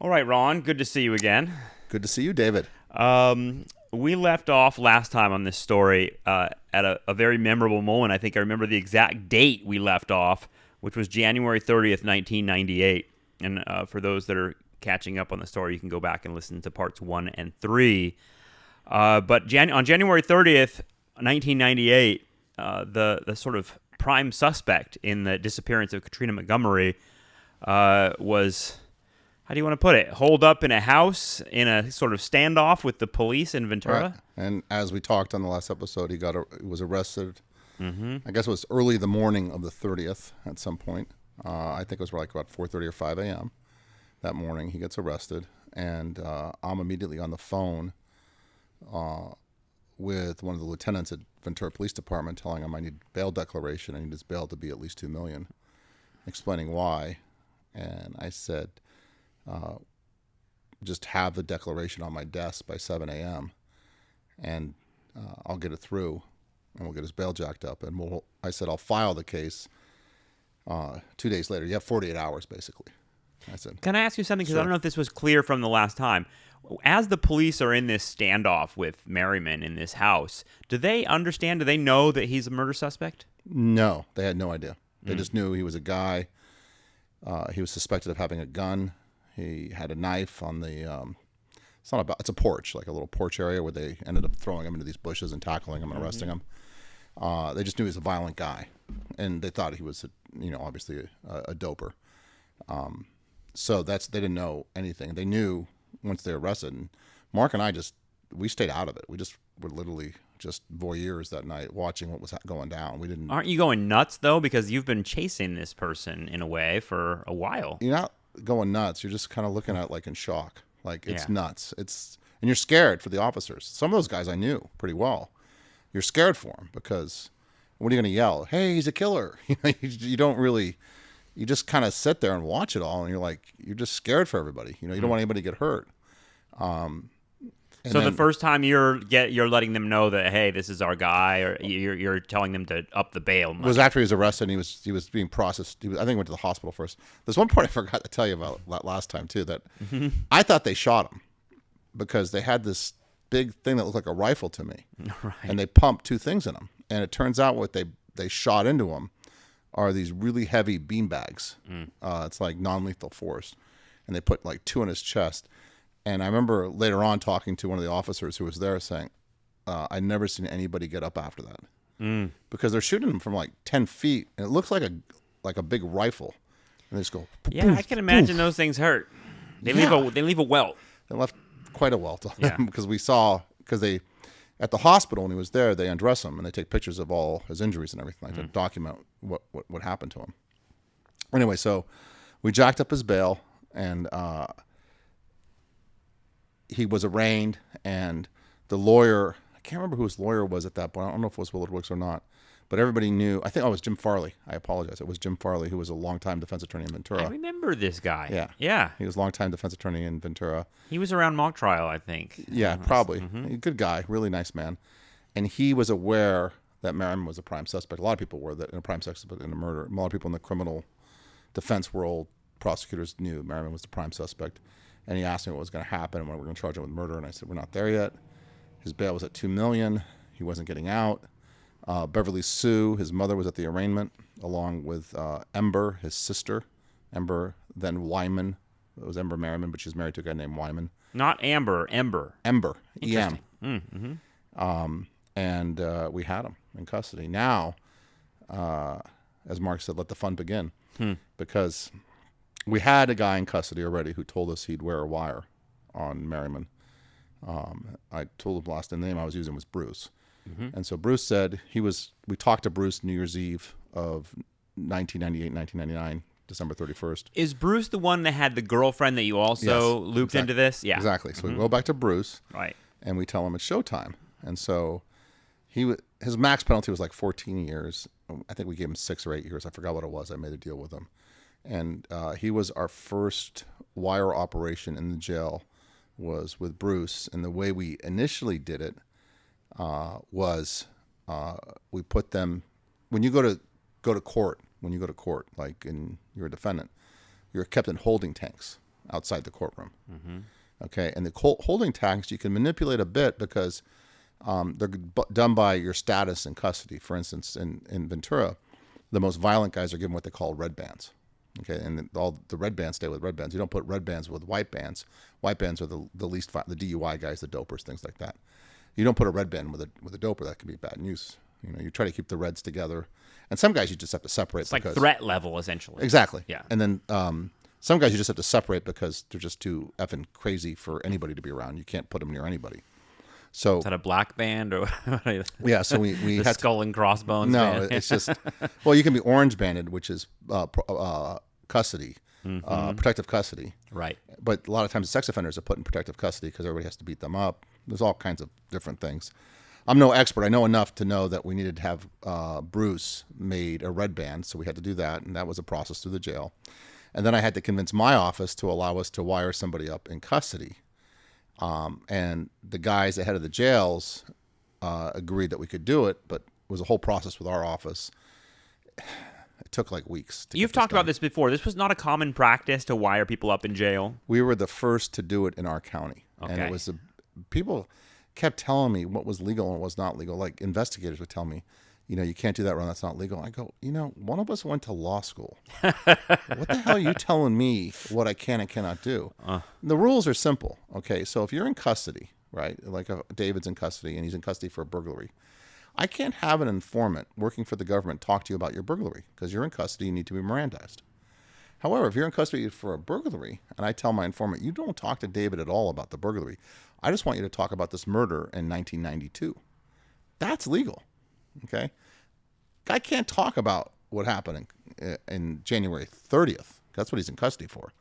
All right, Ron, good to see you again. Good to see you, David. We left off last time on this story at a very memorable moment. I think I remember the exact date we left off, which was January 30th, 1998. And for those that are catching up on the story, you can go back and listen to parts 1 and 3. But on January 30th, 1998, the sort of prime suspect in the disappearance of Katrina Montgomery was... How do you want to put it? Holed up in a house in a sort of standoff with the police in Ventura? Right. And as we talked on the last episode, he was arrested. Mm-hmm. I guess it was early the morning of the 30th at some point. I think it was like about 4:30 or 5 a.m. that morning. He gets arrested, and I'm immediately on the phone with one of the lieutenants at Ventura Police Department telling him I need bail declaration. I need his bail to be at least $2 million, explaining why. And I said... just have the declaration on my desk by 7 a.m. and I'll get it through, and we'll get his bail jacked up. And I said, I'll file the case 2 days later. You have 48 hours, basically. I said, can I ask you something? Because sure. I don't know if this was clear from the last time. As the police are in this standoff with Merriman in this house, do they understand, do they know that he's a murder suspect? No, they had no idea. They just knew he was a guy. He was suspected of having a gun. He had a knife on the, it's a porch, like a little porch area where they ended up throwing him into these bushes and tackling him and arresting him. They just knew he was a violent guy, and they thought he was, obviously a doper. So they didn't know anything. They knew once they were arrested, and Mark and I we stayed out of it. We just were literally just voyeurs that night watching what was going down. We didn't. Aren't you going nuts, though? Because you've been chasing this person, in a way, for a while. You're not going nuts. You're just kind of looking at it like in shock. Like, it's Yeah. nuts. And you're scared for the officers. Some of those guys I knew pretty well. You're scared for them because what are you going to yell? Hey, he's a killer. You don't really, you just kind of sit there and watch it all, and you're just scared for everybody. You don't want anybody to get hurt. So the first time you're letting them know that, hey, this is our guy, or you're telling them to up the bail money. It was after he was arrested, and he was being processed. I think he went to the hospital first. There's one part I forgot to tell you about last time too, that I thought they shot him because they had this big thing that looked like a rifle to me, Right. and they pumped 2 things in him, and it turns out what they shot into him are these really heavy bean bags. It's like non-lethal force, and they put like 2 in his chest. And I remember later on talking to one of the officers who was there saying, I'd never seen anybody get up after that. Because they're shooting him from like 10 feet, and it looks like a big rifle. And they just go, poof, Yeah, I poof, can imagine poof. those things hurt. They Yeah. leave a welt. They left quite a welt on Yeah. him because they, at the hospital when he was there, they undress him and they take pictures of all his injuries and everything to document what happened to him. Anyway, so we jacked up his bail, and he was arraigned, and the lawyer, I can't remember who his lawyer was at that point. I don't know if it was Willard Wicks or not, but everybody knew. I think it was Jim Farley. I apologize. It was Jim Farley, who was a longtime defense attorney in Ventura. I remember this guy. Yeah. Yeah. He was a longtime defense attorney in Ventura. He was around mock trial, I think. Yeah, probably. Good guy, really nice man. And he was aware that Merriman was a prime suspect. A lot of people were that in a prime suspect in a murder. A lot of people in the criminal defense world, prosecutors knew Merriman was the prime suspect. And he asked me what was going to happen and when we were going to charge him with murder. And I said, we're not there yet. His bail was at $2 million. He wasn't getting out. Beverly Sue, his mother, was at the arraignment, along with Ember, his sister. Ember, then Wyman. It was Ember Merriman, but she's married to a guy named Wyman. Not Amber, Ember. Ember, E-M. Mm-hmm. And we had him in custody. Now, as Mark said, let the fun begin. Because we had a guy in custody already who told us he'd wear a wire on Merriman. I told him the name I was using was Bruce. And so Bruce said we talked to Bruce New Year's Eve of 1998, 1999, December 31st. Is Bruce the one that had the girlfriend that you also looped into this? Yeah. Exactly. So we go back to Bruce. Right. And we tell him it's showtime. And so his max penalty was like 14 years. I think we gave him 6 or 8 years. I forgot what it was. I made a deal with him. And he was our first wire operation in the jail was with Bruce. And the way we initially did it was we put them, when you go to court, like you're a defendant, you're kept in holding tanks. outside the courtroom. Okay, and the holding tanks you can manipulate a bit because they're done by your status in custody. For instance, in Ventura, the most violent guys are given what they call red bands. Okay, and all the red bands stay with red bands. You don't put red bands with white bands. White bands are the least the DUI guys, the dopers, things like that. You don't put a red band with a doper. That could be bad news. You know, you try to keep the reds together, and some guys you just have to separate. It's like threat level, essentially. Exactly. Yeah. And then some guys you just have to separate because they're just too effing crazy for anybody to be around. You can't put them near anybody. So is that a black band or yeah? So we the had skull and crossbones? No, band? it's just well, you can be orange banded, which is custody, protective custody. Right. But a lot of times sex offenders are put in protective custody because everybody has to beat them up. There's all kinds of different things. I'm no expert. I know enough to know that we needed to have Bruce made a red band, so we had to do that, and that was a process through the jail. And then I had to convince my office to allow us to wire somebody up in custody. And the guys ahead of the jails agreed that we could do it, but it was a whole process with our office. It took like weeks. You've talked about this before. This was not a common practice to wire people up in jail. We were the first to do it in our county. Okay. And it was people kept telling me what was legal and what was not legal. Like investigators would tell me, you know, you can't do that, Ron. That's not legal. I go, you know, one of us went to law school. What the hell are you telling me what I can and cannot do? The rules are simple. Okay, so if you're in custody, right, like David's in custody and he's in custody for a burglary, I can't have an informant working for the government talk to you about your burglary because you're in custody. You need to be Mirandized. However, if you're in custody for a burglary and I tell my informant, you don't talk to David at all about the burglary. I just want you to talk about this murder in 1992. That's legal. Okay, guy can't talk about what happened in January 30th. That's what he's in custody for.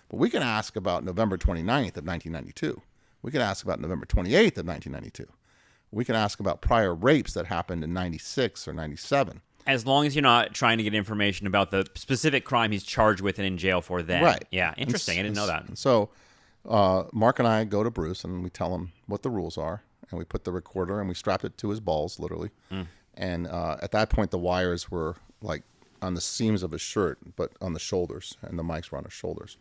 But we can ask about November 29th of 1992. We can ask about November 28th of 1992. We can ask about prior rapes that happened in 96 or 97. As long as you're not trying to get information about the specific crime he's charged with and in jail for then. Right. Yeah, interesting. I didn't know that. And so Mark and I go to Bruce and we tell him what the rules are. And we put the recorder and we strapped it to his balls, literally. And at that point, the wires were like on the seams of his shirt, but on the shoulders, and the mics were on his shoulders.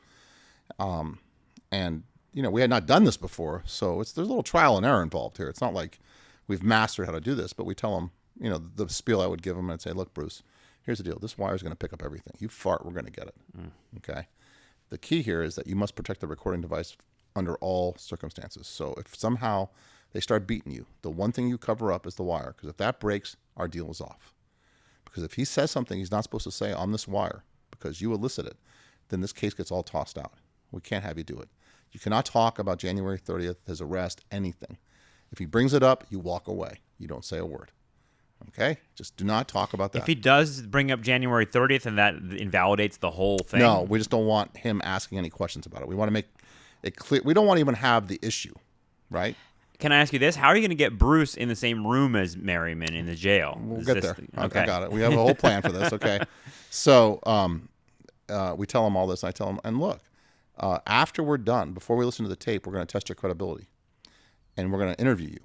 And, you know, we had not done this before, so there's a little trial and error involved here. It's not like we've mastered how to do this, but we tell him, you know, the spiel I would give him, and I'd say, look, Bruce, here's the deal. This wire is going to pick up everything. You fart, we're going to get it. Okay? The key here is that you must protect the recording device under all circumstances. So if somehow they start beating you, the one thing you cover up is the wire, because if that breaks, our deal is off. Because if he says something he's not supposed to say on this wire because you elicit it, then this case gets all tossed out. We can't have you do it. You cannot talk about January 30th, his arrest, anything. If he brings it up, you walk away. You don't say a word. Okay? Just do not talk about that. If he does bring up January 30th and that invalidates the whole thing. No, we just don't want him asking any questions about it. We want to make it clear. We don't want to even have the issue, right? Can I ask you this? How are you going to get Bruce in the same room as Merriman in the jail? We'll get there. Okay. I got it. We have a whole plan for this. Okay. So we tell him all this. I tell him, and look, after we're done, before we listen to the tape, we're going to test your credibility. And we're going to interview you.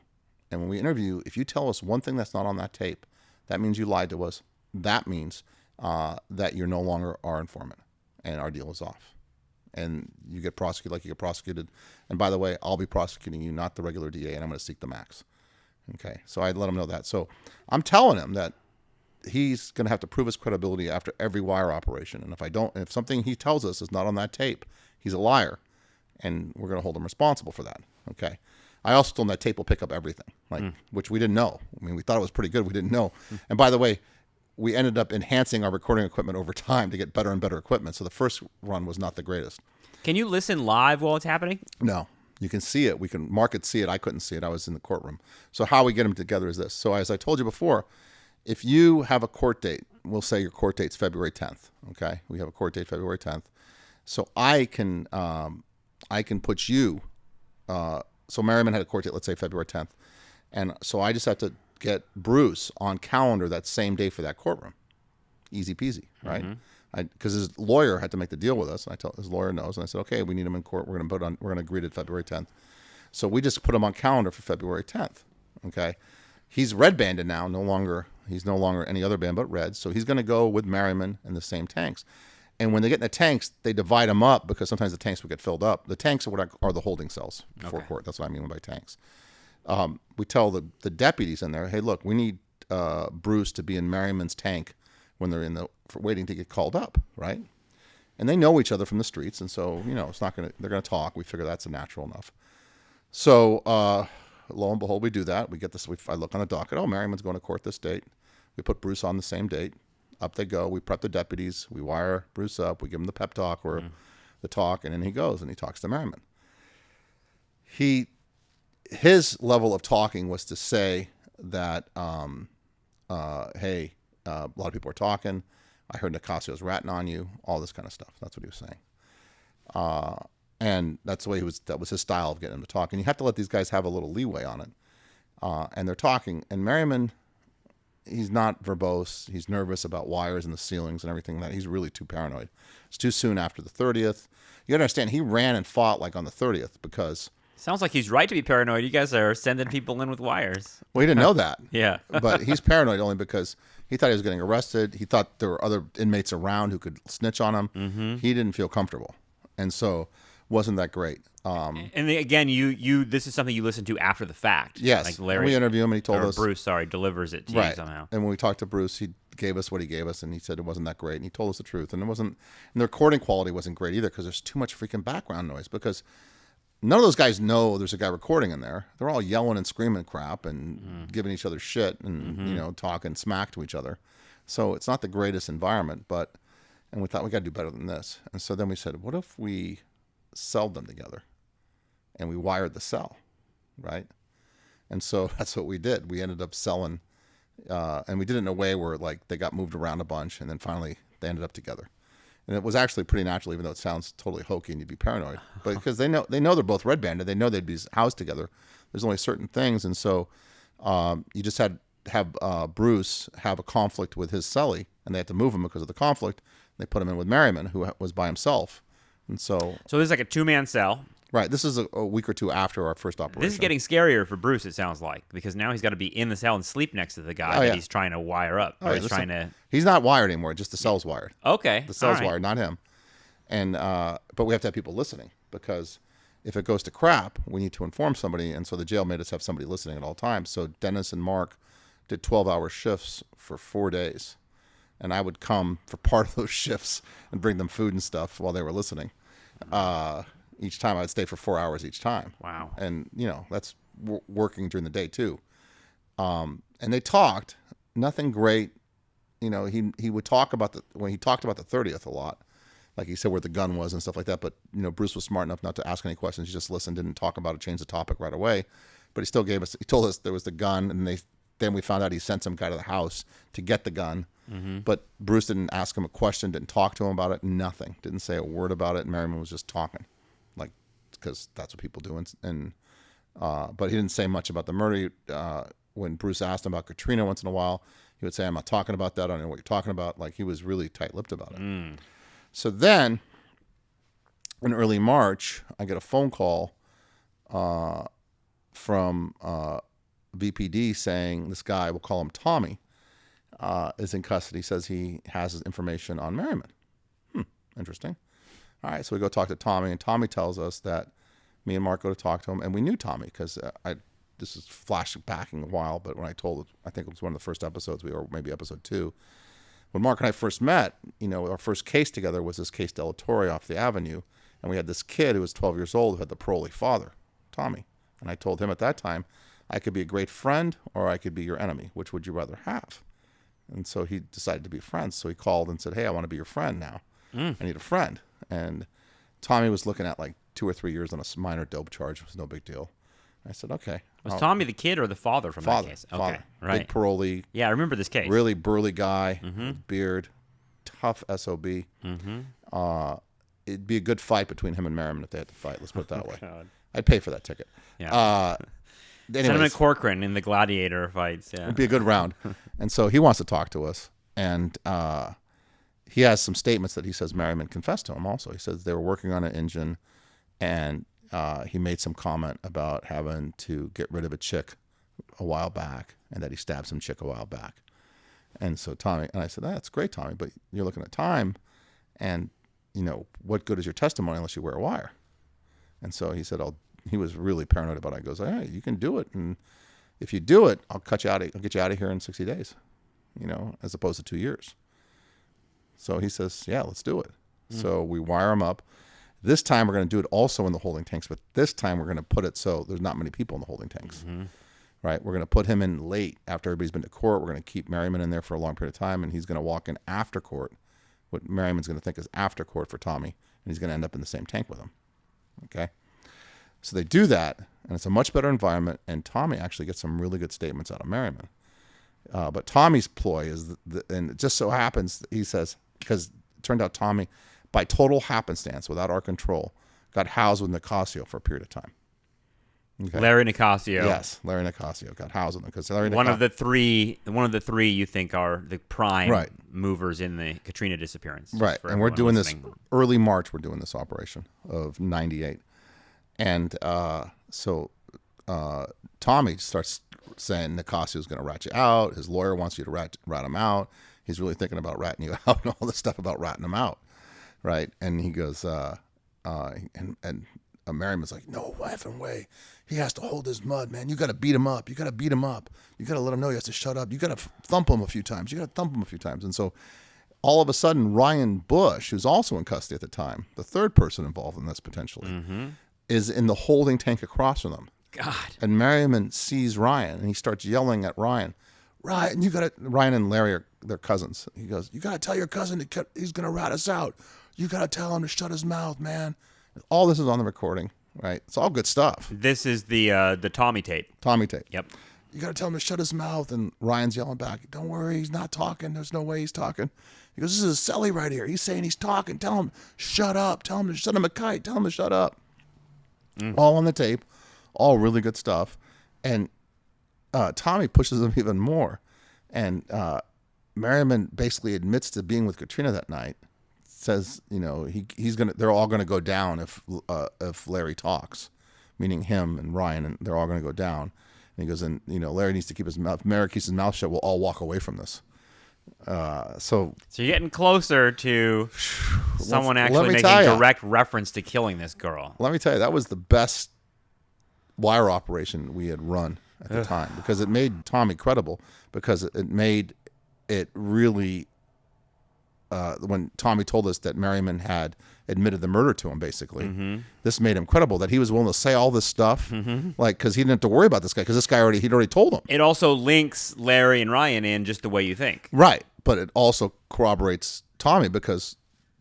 And when we interview you, if you tell us one thing that's not on that tape, that means you lied to us. That means that you're no longer our informant. And our deal is off. And you get prosecuted like you get prosecuted. And by the way, I'll be prosecuting you, not the regular DA, and I'm going to seek the max. Okay, so I let him know that. So I'm telling him that he's going to have to prove his credibility after every wire operation. And if something he tells us is not on that tape, he's a liar, and we're going to hold him responsible for that. Okay. I also told him that tape will pick up everything, which we didn't know. I mean, we thought it was pretty good. We didn't know. And by the way, we ended up enhancing our recording equipment over time to get better and better equipment. So the first run was not the greatest. Can you listen live while it's happening? No. You can see it. Mark could see it. I couldn't see it. I was in the courtroom. So how we get them together is this. So as I told you before, if you have a court date, we'll say your court date's February 10th. Okay? We have a court date February 10th. So I can put you, so Merriman had a court date, let's say February 10th. And so I just have to get Bruce on calendar that same day for that courtroom. Easy peasy, right? Because his lawyer had to make the deal with us. And his lawyer knows. And I said, okay, we need him in court. We're going to agree to February 10th. So we just put him on calendar for February 10th. Okay. He's red banded now. He's no longer any other band but red. So he's going to go with Merriman in the same tanks. And when they get in the tanks, they divide them up because sometimes the tanks would get filled up. The tanks are are the holding cells for court. That's what I mean by tanks. We tell the deputies in there, hey, look, we need Bruce to be in Merriman's tank when they're waiting to get called up, right? And they know each other from the streets, and so it's not they're gonna talk. We figure that's natural enough. So lo and behold, we do that. We get this. I look on the docket. Oh, Merriman's going to court this date. We put Bruce on the same date. Up they go. We prep the deputies. We wire Bruce up. We give him the pep talk or the talk, and then he goes and he talks to Merriman. His level of talking was to say that, hey, a lot of people are talking. I heard Nicasio's ratting on you. All this kind of stuff. That's what he was saying. And that's the way that was his style of getting him to talk. And you have to let these guys have a little leeway on it. And they're talking. And Merriman, he's not verbose. He's nervous about wires in the ceilings and everything. He's really too paranoid. It's too soon after the 30th. You understand, he ran and fought like on the 30th because... Sounds like he's right to be paranoid. You guys are sending people in with wires. Well, he didn't know that. Yeah. But he's paranoid only because he thought he was getting arrested. He thought there were other inmates around who could snitch on him. Mm-hmm. He didn't feel comfortable. And so wasn't that great. And again, you this is something you listen to after the fact. Yes. Like Larry, we interview him and he told us. Bruce, delivers it to you somehow. And when we talked to Bruce, he gave us what he gave us and he said it wasn't that great. And he told us the truth. And and the recording quality wasn't great either because there's too much freaking background noise because none of those guys know there's a guy recording in there. They're all yelling and screaming crap and giving each other shit and, talking smack to each other. So it's not the greatest environment, and we thought we got to do better than this. And so then we said, what if we celled them together and we wired the cell, right? And so that's what we did. We ended up selling, and we did it in a way where like they got moved around a bunch and then finally they ended up together. And it was actually pretty natural, even though it sounds totally hokey and you'd be paranoid. But because they know they're both red banded, they know they'd be housed together. There's only certain things, and so you just had have Bruce have a conflict with his cellie, and they had to move him because of the conflict. They put him in with Merriman, who was by himself, and so this is like a 2-man cell. Right. This is a week or two after our first operation. This is getting scarier for Bruce, it sounds like, because now he's got to be in the cell and sleep next to the guy that he's trying to wire up. He's not wired anymore. Just the cell's wired. Okay. The cell's wired, not him. And but we have to have people listening because if it goes to crap, we need to inform somebody. And so the jail made us have somebody listening at all times. So Dennis and Mark did 12-hour shifts for 4 days. And I would come for part of those shifts and bring them food and stuff while they were listening. Each time I'd stay for 4 hours each time. Wow. And, that's working during the day too. And they talked, nothing great. He would talk about when he talked about the 30th a lot, like he said where the gun was and stuff like that. But, Bruce was smart enough not to ask any questions. He just listened, didn't talk about it, changed the topic right away. But he still he told us there was the gun. And then we found out he sent some guy to the house to get the gun. Mm-hmm. But Bruce didn't ask him a question, didn't talk to him about it, nothing. Didn't say a word about it. Merriman was just talking. Because that's what people do, but he didn't say much about the murder. When Bruce asked him about Katrina once in a while, he would say, "I'm not talking about that. I don't know what you're talking about." Like he was really tight-lipped about it. So then, in early March, I get a phone call from VPD saying this guy, we'll call him Tommy, is in custody. Says he has his information on Merriman. Interesting. All right, so we go talk to Tommy, and Tommy tells us that me and Mark go to talk to him, and we knew Tommy because this is flashbacking a while, but when I think it was one of the first episodes, or maybe episode 2, when Mark and I first met, our first case together was this case Delatorre off the Avenue, and we had this kid who was 12 years old who had the parolee father, Tommy, and I told him at that time, I could be a great friend or I could be your enemy. Which would you rather have? And so he decided to be friends, so he called and said, hey, I want to be your friend now. I need a friend. And Tommy was looking at like 2 or 3 years on a minor dope charge. It was no big deal. I said, okay. Was Tommy the kid or the father from that case? Okay, father. Right. Big parolee. Yeah, I remember this case. Really burly guy, beard, tough SOB. It'd be a good fight between him and Merriman if they had to fight. Let's put it that way. God. I'd pay for that ticket. Yeah. Senator Corcoran in the gladiator fights. Yeah. It'd be a good round. And so he wants to talk to us. And he has some statements that he says Merriman confessed to him also. He says they were working on an engine, and he made some comment about having to get rid of a chick a while back, and that he stabbed some chick a while back. And so Tommy, and I said, that's great, Tommy, but you're looking at time, And, what good is your testimony unless you wear a wire? And so he said, he was really paranoid about it. He goes, hey, you can do it. And if you do it, I'll get you out of here in 60 days, as opposed to 2 years. So he says, yeah, let's do it. So we wire him up. This time we're going to do it also in the holding tanks, but this time we're going to put it so there's not many people in the holding tanks. Right? We're going to put him in late after everybody's been to court. We're going to keep Merriman in there for a long period of time, and he's going to walk in after court, what Merriman's going to think is after court for Tommy, and he's going to end up in the same tank with him. Okay? So they do that, and it's a much better environment, and Tommy actually gets some really good statements out of Merriman. But Tommy's ploy is, and it just so happens, he says, because it turned out Tommy, by total happenstance, without our control, got housed with Nicasio for a period of time. Okay. Larry Nicasio. Yes, Larry Nicasio got housed with him because Larry one of the three you think are the prime movers in the Katrina disappearance. Right, and we're doing this early March. We're doing this operation of '98, and so Tommy starts saying Nicasio's going to rat you out. His lawyer wants you to rat him out. He's really thinking about ratting you out and all this stuff about ratting him out, right? And he goes, and Merriman's like, no effing way. He has to hold his mud, man. You got to beat him up. You got to beat him up. You got to let him know he has to shut up. You got to thump him a few times. And so all of a sudden, Ryan Bush, who's also in custody at the time, the third person involved in this potentially, is in the holding tank across from them. God. And Merriman sees Ryan, and he starts yelling at Ryan. Ryan and Larry are their cousins. He goes, you got to tell your cousin he's going to rat us out. You got to tell him to shut his mouth, man. All this is on the recording, right? It's all good stuff. This is the Tommy tape. Tommy tape. Yep. You got to tell him to shut his mouth. And Ryan's yelling back, don't worry, he's not talking. There's no way he's talking. He goes, this is a celly right here. He's saying he's talking. Tell him, shut up. Tell him to shut him a kite. Tell him to shut up. All on the tape. All really good stuff. And Tommy pushes him even more. And Merriman basically admits to being with Katrina that night. Says, they're all gonna go down if Larry talks, meaning him and Ryan, and they're all gonna go down. And he goes, and Larry needs to keep his mouth. If Merrick keeps his mouth shut, we'll all walk away from this. So you're getting closer to someone actually making direct reference to killing this girl. Let me tell you, that was the best wire operation we had run at the time, because it made Tommy credible, because it made it really. When Tommy told us that Merriman had admitted the murder to him, basically, this made him credible, that he was willing to say all this stuff, because he didn't have to worry about this guy, because this guy he'd already told him. It also links Larry and Ryan in just the way you think. Right, but it also corroborates Tommy, because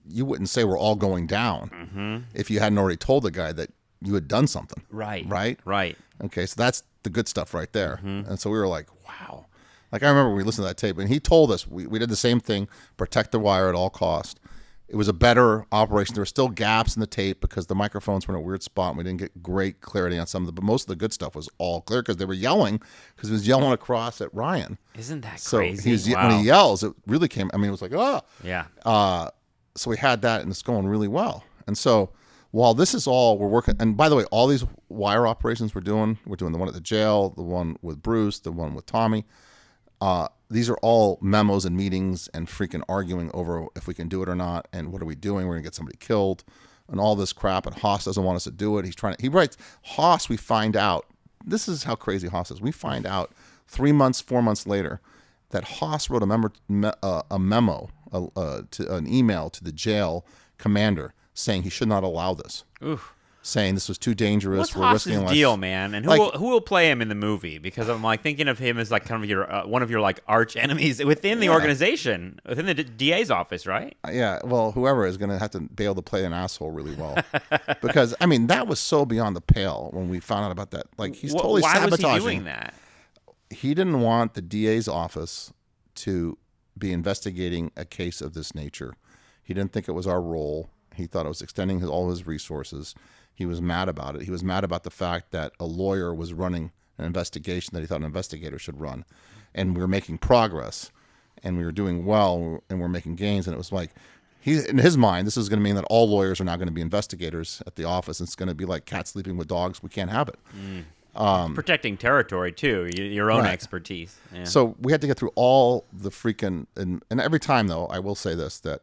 you wouldn't say we're all going down if you hadn't already told the guy that you had done something. Right. Okay, so that's the good stuff right there. And so we were like, wow. Like, I remember we listened to that tape, and he told us, we did the same thing, protect the wire at all cost. It was a better operation. There were still gaps in the tape because the microphones were in a weird spot, and we didn't get great clarity on some of but most of the good stuff was all clear, because they were yelling, because he was yelling across at Ryan. Isn't that crazy? So wow. When he yells, it really came, it was like, oh. Yeah. So we had that, and it's going really well. And so while this is all we're working, and by the way, all these wire operations we're doing the one at the jail, the one with Bruce, the one with Tommy, these are all memos and meetings and freaking arguing over if we can do it or not, and what are we doing? We're gonna get somebody killed, and all this crap. And Haas doesn't want us to do it. He writes Haas. We find out, this is how crazy Haas is. We find out 4 months later that Haas wrote a memo, an email to the jail commander saying he should not allow this. Oof. Saying this was too dangerous. What's we're risking Haas's deal, man? And who will play him in the movie? Because I'm like thinking of him as like kind of your one of your like arch enemies within the organization, within the DA's office, right? Yeah. Well, whoever is going to have to be able to play an asshole really well, because that was so beyond the pale when we found out about that. Like, he's totally sabotaging. Why was he doing that? He didn't want the DA's office to be investigating a case of this nature. He didn't think it was our role. He thought it was extending all his resources. He was mad about it. He was mad about the fact that a lawyer was running an investigation that he thought an investigator should run. And we were making progress, and we were doing well, and we're making gains. And it was like, in his mind, this is going to mean that all lawyers are now going to be investigators at the office. It's going to be like cats sleeping with dogs. We can't have it. Protecting territory, too, your own expertise. Yeah. So we had to get through all the freaking, and every time, though, I will say this, that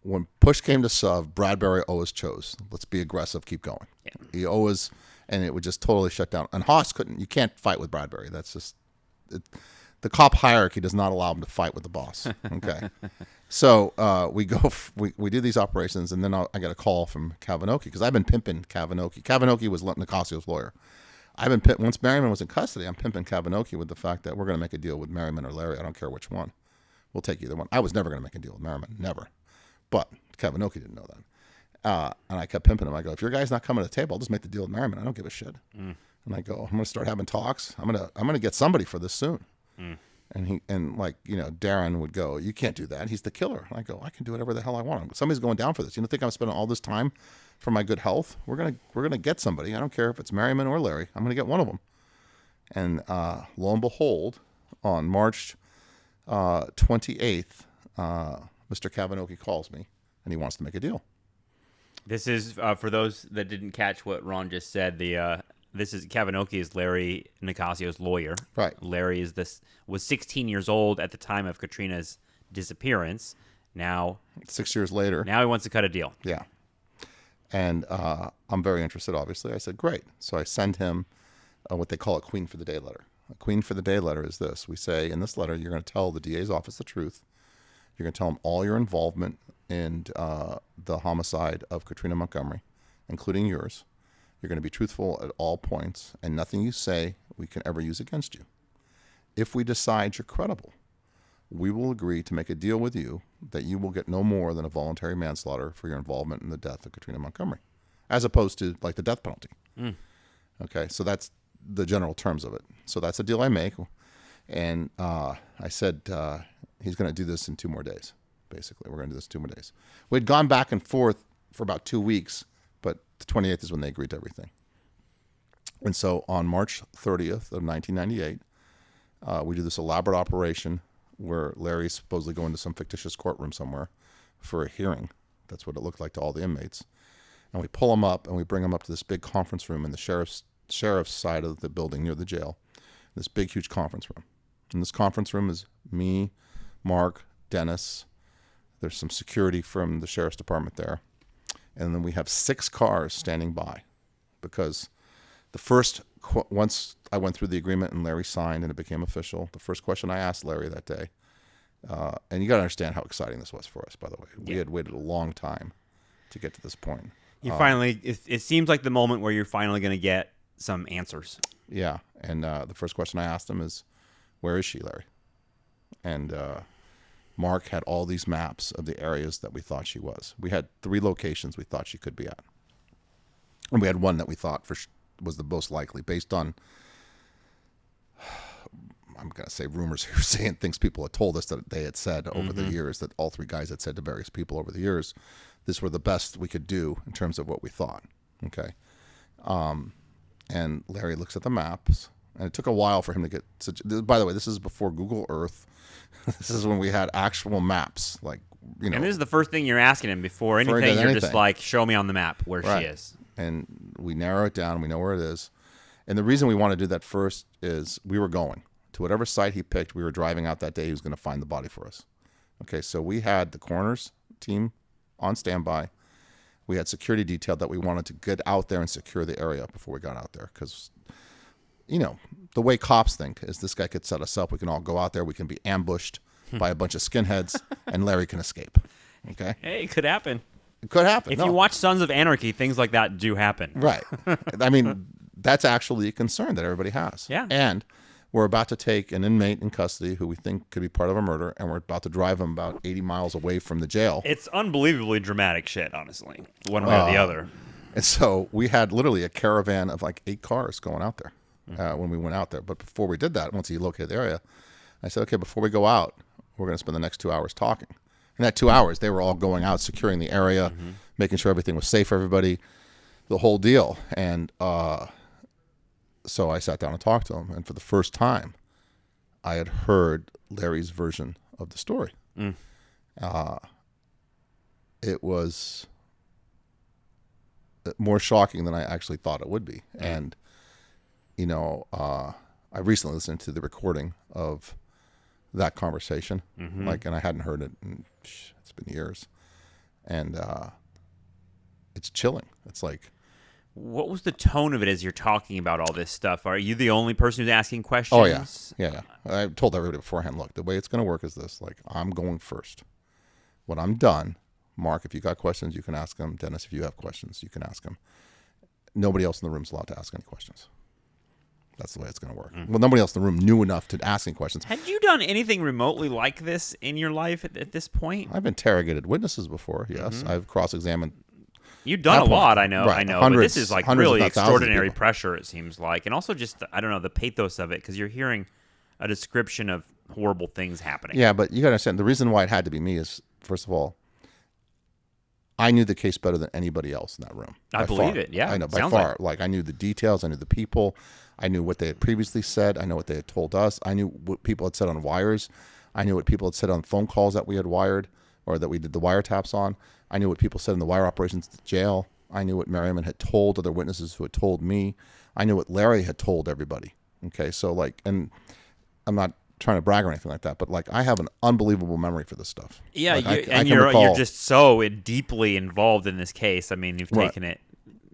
when push came to shove, Bradbury always chose, let's be aggressive, keep going. Yeah. He always, and it would just totally shut down. And Haas couldn't, you can't fight with Bradbury. That's just, the cop hierarchy does not allow him to fight with the boss. Okay. So we do these operations, and then I get a call from Kavanoki, because I've been pimping Kavanoki. Kavanoki was Nicasio's lawyer. Once Merriman was in custody, I'm pimping Kavanoki with the fact that we're going to make a deal with Merriman or Larry. I don't care which one. We'll take either one. I was never going to make a deal with Merriman, never. But Kavanoki didn't know that. And I kept pimping him. I go, if your guy's not coming to the table, I'll just make the deal with Merriman. I don't give a shit. And I go, I'm going to start having talks. I'm going to get somebody for this soon. And Darren would go, you can't do that. He's the killer. And I go, I can do whatever the hell I want. Somebody's going down for this. You don't think I'm spending all this time for my good health? We're gonna get somebody. I don't care if it's Merriman or Larry. I'm gonna get one of them. And lo and behold, on March 28th, Mr. Kavanoki calls me, and he wants to make a deal. This is for those that didn't catch what Ron just said. This is Kavanoki is Larry Nicasio's lawyer. Right. Larry was 16 years old at the time of Katrina's disappearance. Now, 6 years later, now he wants to cut a deal. Yeah. And I'm very interested, obviously. I said, great. So I send him what they call a Queen for the Day letter. A Queen for the Day letter is this. We say, in this letter, you're going to tell the DA's office the truth. You're going to tell them all your involvement in the homicide of Katrina Montgomery, including yours. You're going to be truthful at all points, and nothing you say we can ever use against you. If we decide you're credible, we will agree to make a deal with you that you will get no more than a voluntary manslaughter for your involvement in the death of Katrina Montgomery, as opposed to like the death penalty. Okay, so that's the general terms of it. So that's a deal I make. And I said he's going to do this in 2 more days, basically. We're going to do this 2 more days. We'd gone back and forth for about 2 weeks, but the 28th is when they agreed to everything. And so on March 30th of 1998, we do this elaborate operation where Larry's supposedly going to some fictitious courtroom somewhere for a hearing. That's what it looked like to all the inmates. And we pull him up, and we bring him up to this big conference room in the sheriff's side of the building near the jail. This big, huge conference room. In this conference room is me, Mark, Dennis. There's some security from the sheriff's department there. And then we have 6 cars standing by, because once I went through the agreement and Larry signed and it became official, the first question I asked Larry that day, and you got to understand how exciting this was for us, by the way. We had waited a long time to get to this point. It seems like the moment where you're finally going to get some answers. Yeah, and the first question I asked him is, where is she, Larry? And Mark had all these maps of the areas that we thought she was. We had 3 locations we thought she could be at. And we had one that we thought was the most likely, based on, I'm going to say rumors here, saying things people had told us that they had said over the years, that all 3 guys had said to various people over the years. This were the best we could do in terms of what we thought. Okay. And Larry looks at the maps, and it took a while for him to get such. By the way, this is before Google Earth. This is when we had actual maps, like, you know. And this is the first thing you're asking him before anything. You're just like, show me on the map where she is. And we narrow it down. We know where it is. And the reason we want to do that first is we were going to whatever site he picked. We were driving out that day. He was going to find the body for us. Okay, so we had the coroner's team on standby. We had security detail that we wanted to get out there and secure the area before we got out there, because, you know, the way cops think is this guy could set us up. We can all go out there. We can be ambushed by a bunch of skinheads, and Larry can escape. Okay? Hey, it could happen. It could happen. If you watch Sons of Anarchy, things like that do happen. Right. I mean, that's actually a concern that everybody has. Yeah. And we're about to take an inmate in custody who we think could be part of a murder, and we're about to drive him about 80 miles away from the jail. It's unbelievably dramatic shit, honestly, one way or the other. And so we had literally a caravan of like 8 cars going out there when we went out there. But before we did that, once he located the area, I said, okay, before we go out, we're going to spend the next 2 hours talking. And that 2 hours, they were all going out, securing the area, making sure everything was safe for everybody, the whole deal. And so I sat down and talked to him. And for the first time, I had heard Larry's version of the story. It was more shocking than I actually thought it would be. And, you know, I recently listened to the recording of that conversation, and I hadn't heard it in, it's been years. and it's chilling. It's like, What was the tone of it as you're talking about all this stuff? Are you the only person who's asking questions? oh yeah. I told everybody beforehand, look, the way it's going to work is this: like, I'm going first. When I'm done, Mark, if you got questions, you can ask them. Dennis, if you have questions, you can ask them. Nobody else in the room is allowed to ask any questions. That's the way it's going to work. Well, nobody else in the room knew enough to ask any questions. Had you done anything remotely like this in your life at this point? I've interrogated witnesses before. Yes, I've cross-examined. You've done a lot, I know. Right. I know. Hundreds, but this is like hundreds, really if not thousands of extraordinary people. pressure, it seems like. And also just, I don't know, the pathos of it, because you're hearing a description of horrible things happening. Yeah, but you got to understand, the reason why it had to be me is, first of all, I knew the case better than anybody else in that room. I by believe far. it, yeah. I know, by Sounds far. Like, I knew the details. I knew the people. I knew what they had previously said. I know what they had told us. I knew what people had said on wires. I knew what people had said on phone calls that we had wired or that we did the wiretaps on. I knew what people said in the wire operations at the jail. I knew what Merriman had told other witnesses who had told me. I knew what Larry had told everybody. Okay, so like, and I'm not trying to brag or anything like that, but like, I have an unbelievable memory for this stuff. Yeah, like, I and can you're recall, just so deeply involved in this case. I mean, Right.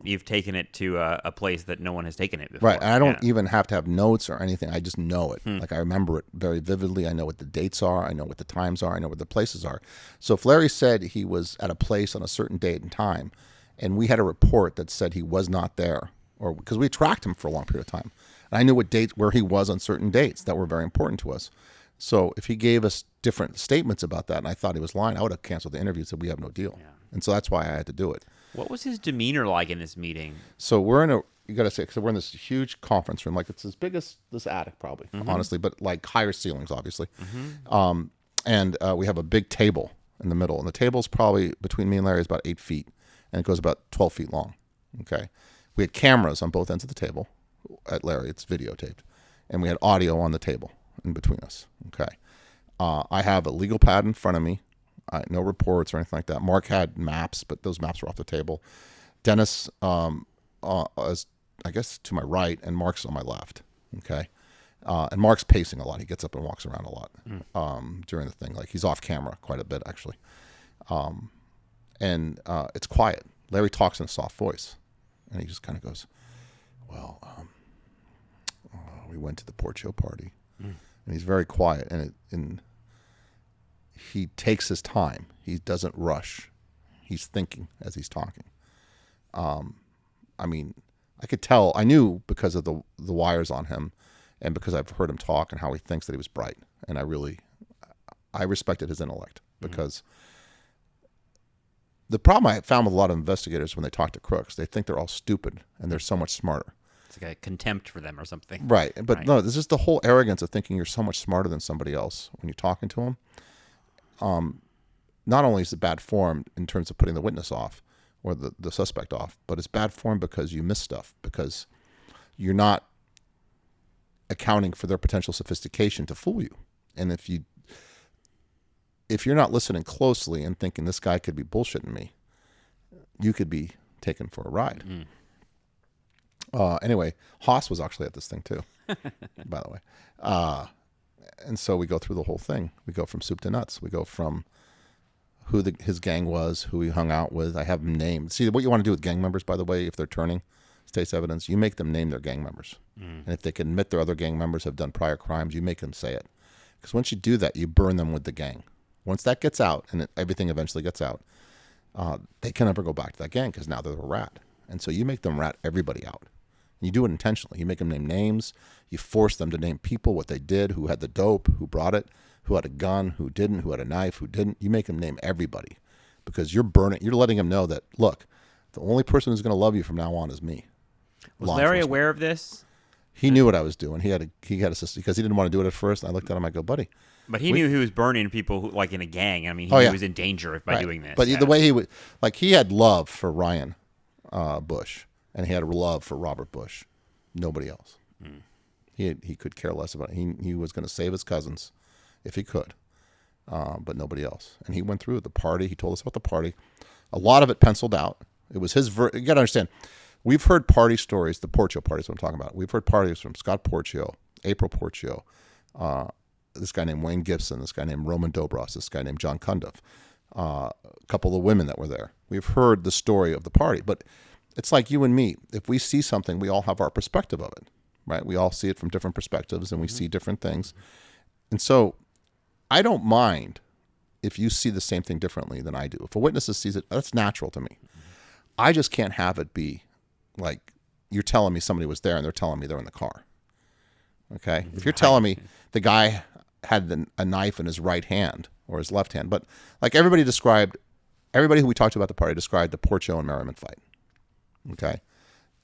you've taken it to a place that no one has taken it before. right, and I don't even have to have notes or anything. I just know it. Like, I remember it very vividly. I know what the dates are. I know what the times are. I know what the places are. So if Larry said he was at a place on a certain date and time, and we had a report that said he was not there, or because we tracked him for a long period of time, and I knew what dates where he was on certain dates that were very important to us. So if he gave us different statements about that, and I thought he was lying, I would have canceled the interview and said we have no deal. Yeah. And so that's why I had to do it. What was his demeanor like in this meeting? So we're in you got to say, because we're in this huge conference room, like it's as big as this attic probably, honestly, but like higher ceilings, obviously. And we have a big table in the middle, and the table's probably between me and Larry is about 8 feet, and it goes about 12 feet long. Okay, we had cameras on both ends of the table. At Larry, it's videotaped, and we had audio on the table in between us. Okay, I have a legal pad in front of me. No reports or anything like that. Mark had maps, but those maps were off the table. Dennis is, I guess, to my right, and Mark's on my left. Okay, and Mark's pacing a lot. He gets up and walks around a lot during the thing. Like, he's off camera quite a bit, actually. And it's quiet. Larry talks in a soft voice, and he just kind of goes, well, we went to the Porcho party. And he's very quiet, and he takes his time. He doesn't rush. He's thinking as he's talking. I mean, I could tell. I knew because of the wires on him, and because I've heard him talk and how he thinks, that he was bright. And I respected his intellect, because the problem I found with a lot of investigators when they talk to crooks, they think they're all stupid and they're so much smarter. It's like a contempt for them or something. Right. But no, there's just the whole arrogance of thinking you're so much smarter than somebody else when you're talking to them. Not only is it bad form in terms of putting the witness off or the suspect off, but it's bad form because you miss stuff, because you're not accounting for their potential sophistication to fool you. And if you're not listening closely and thinking this guy could be bullshitting me, you could be taken for a ride. Anyway, Haas was actually at this thing too, by the way. And so we go through the whole thing. We go from soup to nuts. We go from who his gang was, who he hung out with. I have them named. See, what you want to do with gang members, by the way, if they're turning state's evidence, you make them name their gang members. And if they can admit their other gang members have done prior crimes, you make them say it. Because once you do that, you burn them with the gang. Once that gets out, and everything eventually gets out, they can never go back to that gang, because now they're a rat. And so you make them rat everybody out. And you do it intentionally. You make them name names. You force them to name people, what they did, who had the dope, who brought it, who had a gun, who didn't, who had a knife, who didn't. You make them name everybody, because you're letting them know that, look, the only person who's going to love you from now on is me. Was Larry aware of this? He knew what I was doing. He had a system, because he didn't want to do it at first. And I looked at him. I go, buddy. But he knew he was burning people who, like in a gang. I mean, he knew he was in danger by doing this. But the way he would, like, he had love for Ryan Bush, and he had a love for Robert Bush. Nobody else. He could care less about it. He was going to save his cousins if he could, but nobody else. And he went through the party. He told us about the party. A lot of it penciled out. It was his. You got to understand. We've heard party stories. The Porcio parties, what I'm talking about. We've heard parties from Scott Porcio, April Porcio, this guy named Wayne Gibson, this guy named Roman Dobros, this guy named John Cundiff. a couple of women that were there. We've heard the story of the party, but it's like you and me. If we see something, we all have our perspective of it, right? We all see it from different perspectives, and we see different things. And so I don't mind if you see the same thing differently than I do. If a witness sees it, that's natural to me. I just can't have it be like you're telling me somebody was there and they're telling me they're in the car. Okay? If you're telling me the guy had a knife in his right hand or his left hand, but like everybody who we talked to about the party described the Porcho and Merriman fight. Okay?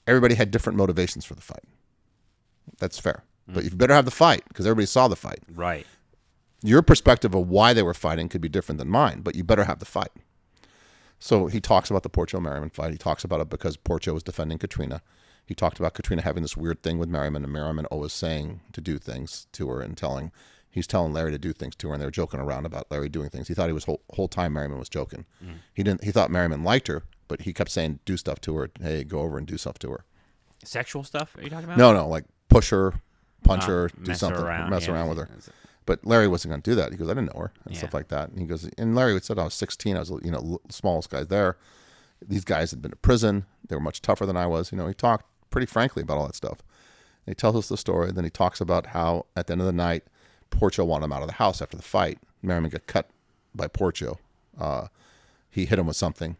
Everybody had different motivations for the fight. That's fair. But you better have the fight because everybody saw the fight. Right. Your perspective of why they were fighting could be different than mine, but you better have the fight. So he talks about the Porcho-Merriman fight. He talks about it because Porcho was defending Katrina. He talked about Katrina having this weird thing with Merriman, and Merriman always saying to do things to her and he's telling Larry to do things to her, and they were joking around about Larry doing things. He thought he was whole time Merriman was joking. He thought Merriman liked her, but he kept saying do stuff to her. Hey, go over and do stuff to her. Sexual stuff? Are you talking about? No, like push her, punch her, do mess something, around, mess around with her. But Larry wasn't going to do that. He goes, I didn't know her and stuff like that. And he goes, and Larry said, I was 16. I was, the smallest guy there. These guys had been to prison. They were much tougher than I was. He talked pretty frankly about all that stuff. And he tells us the story. Then he talks about how at the end of the night, Porcho wanted him out of the house after the fight. Merriman got cut by Porcho. He hit him with something.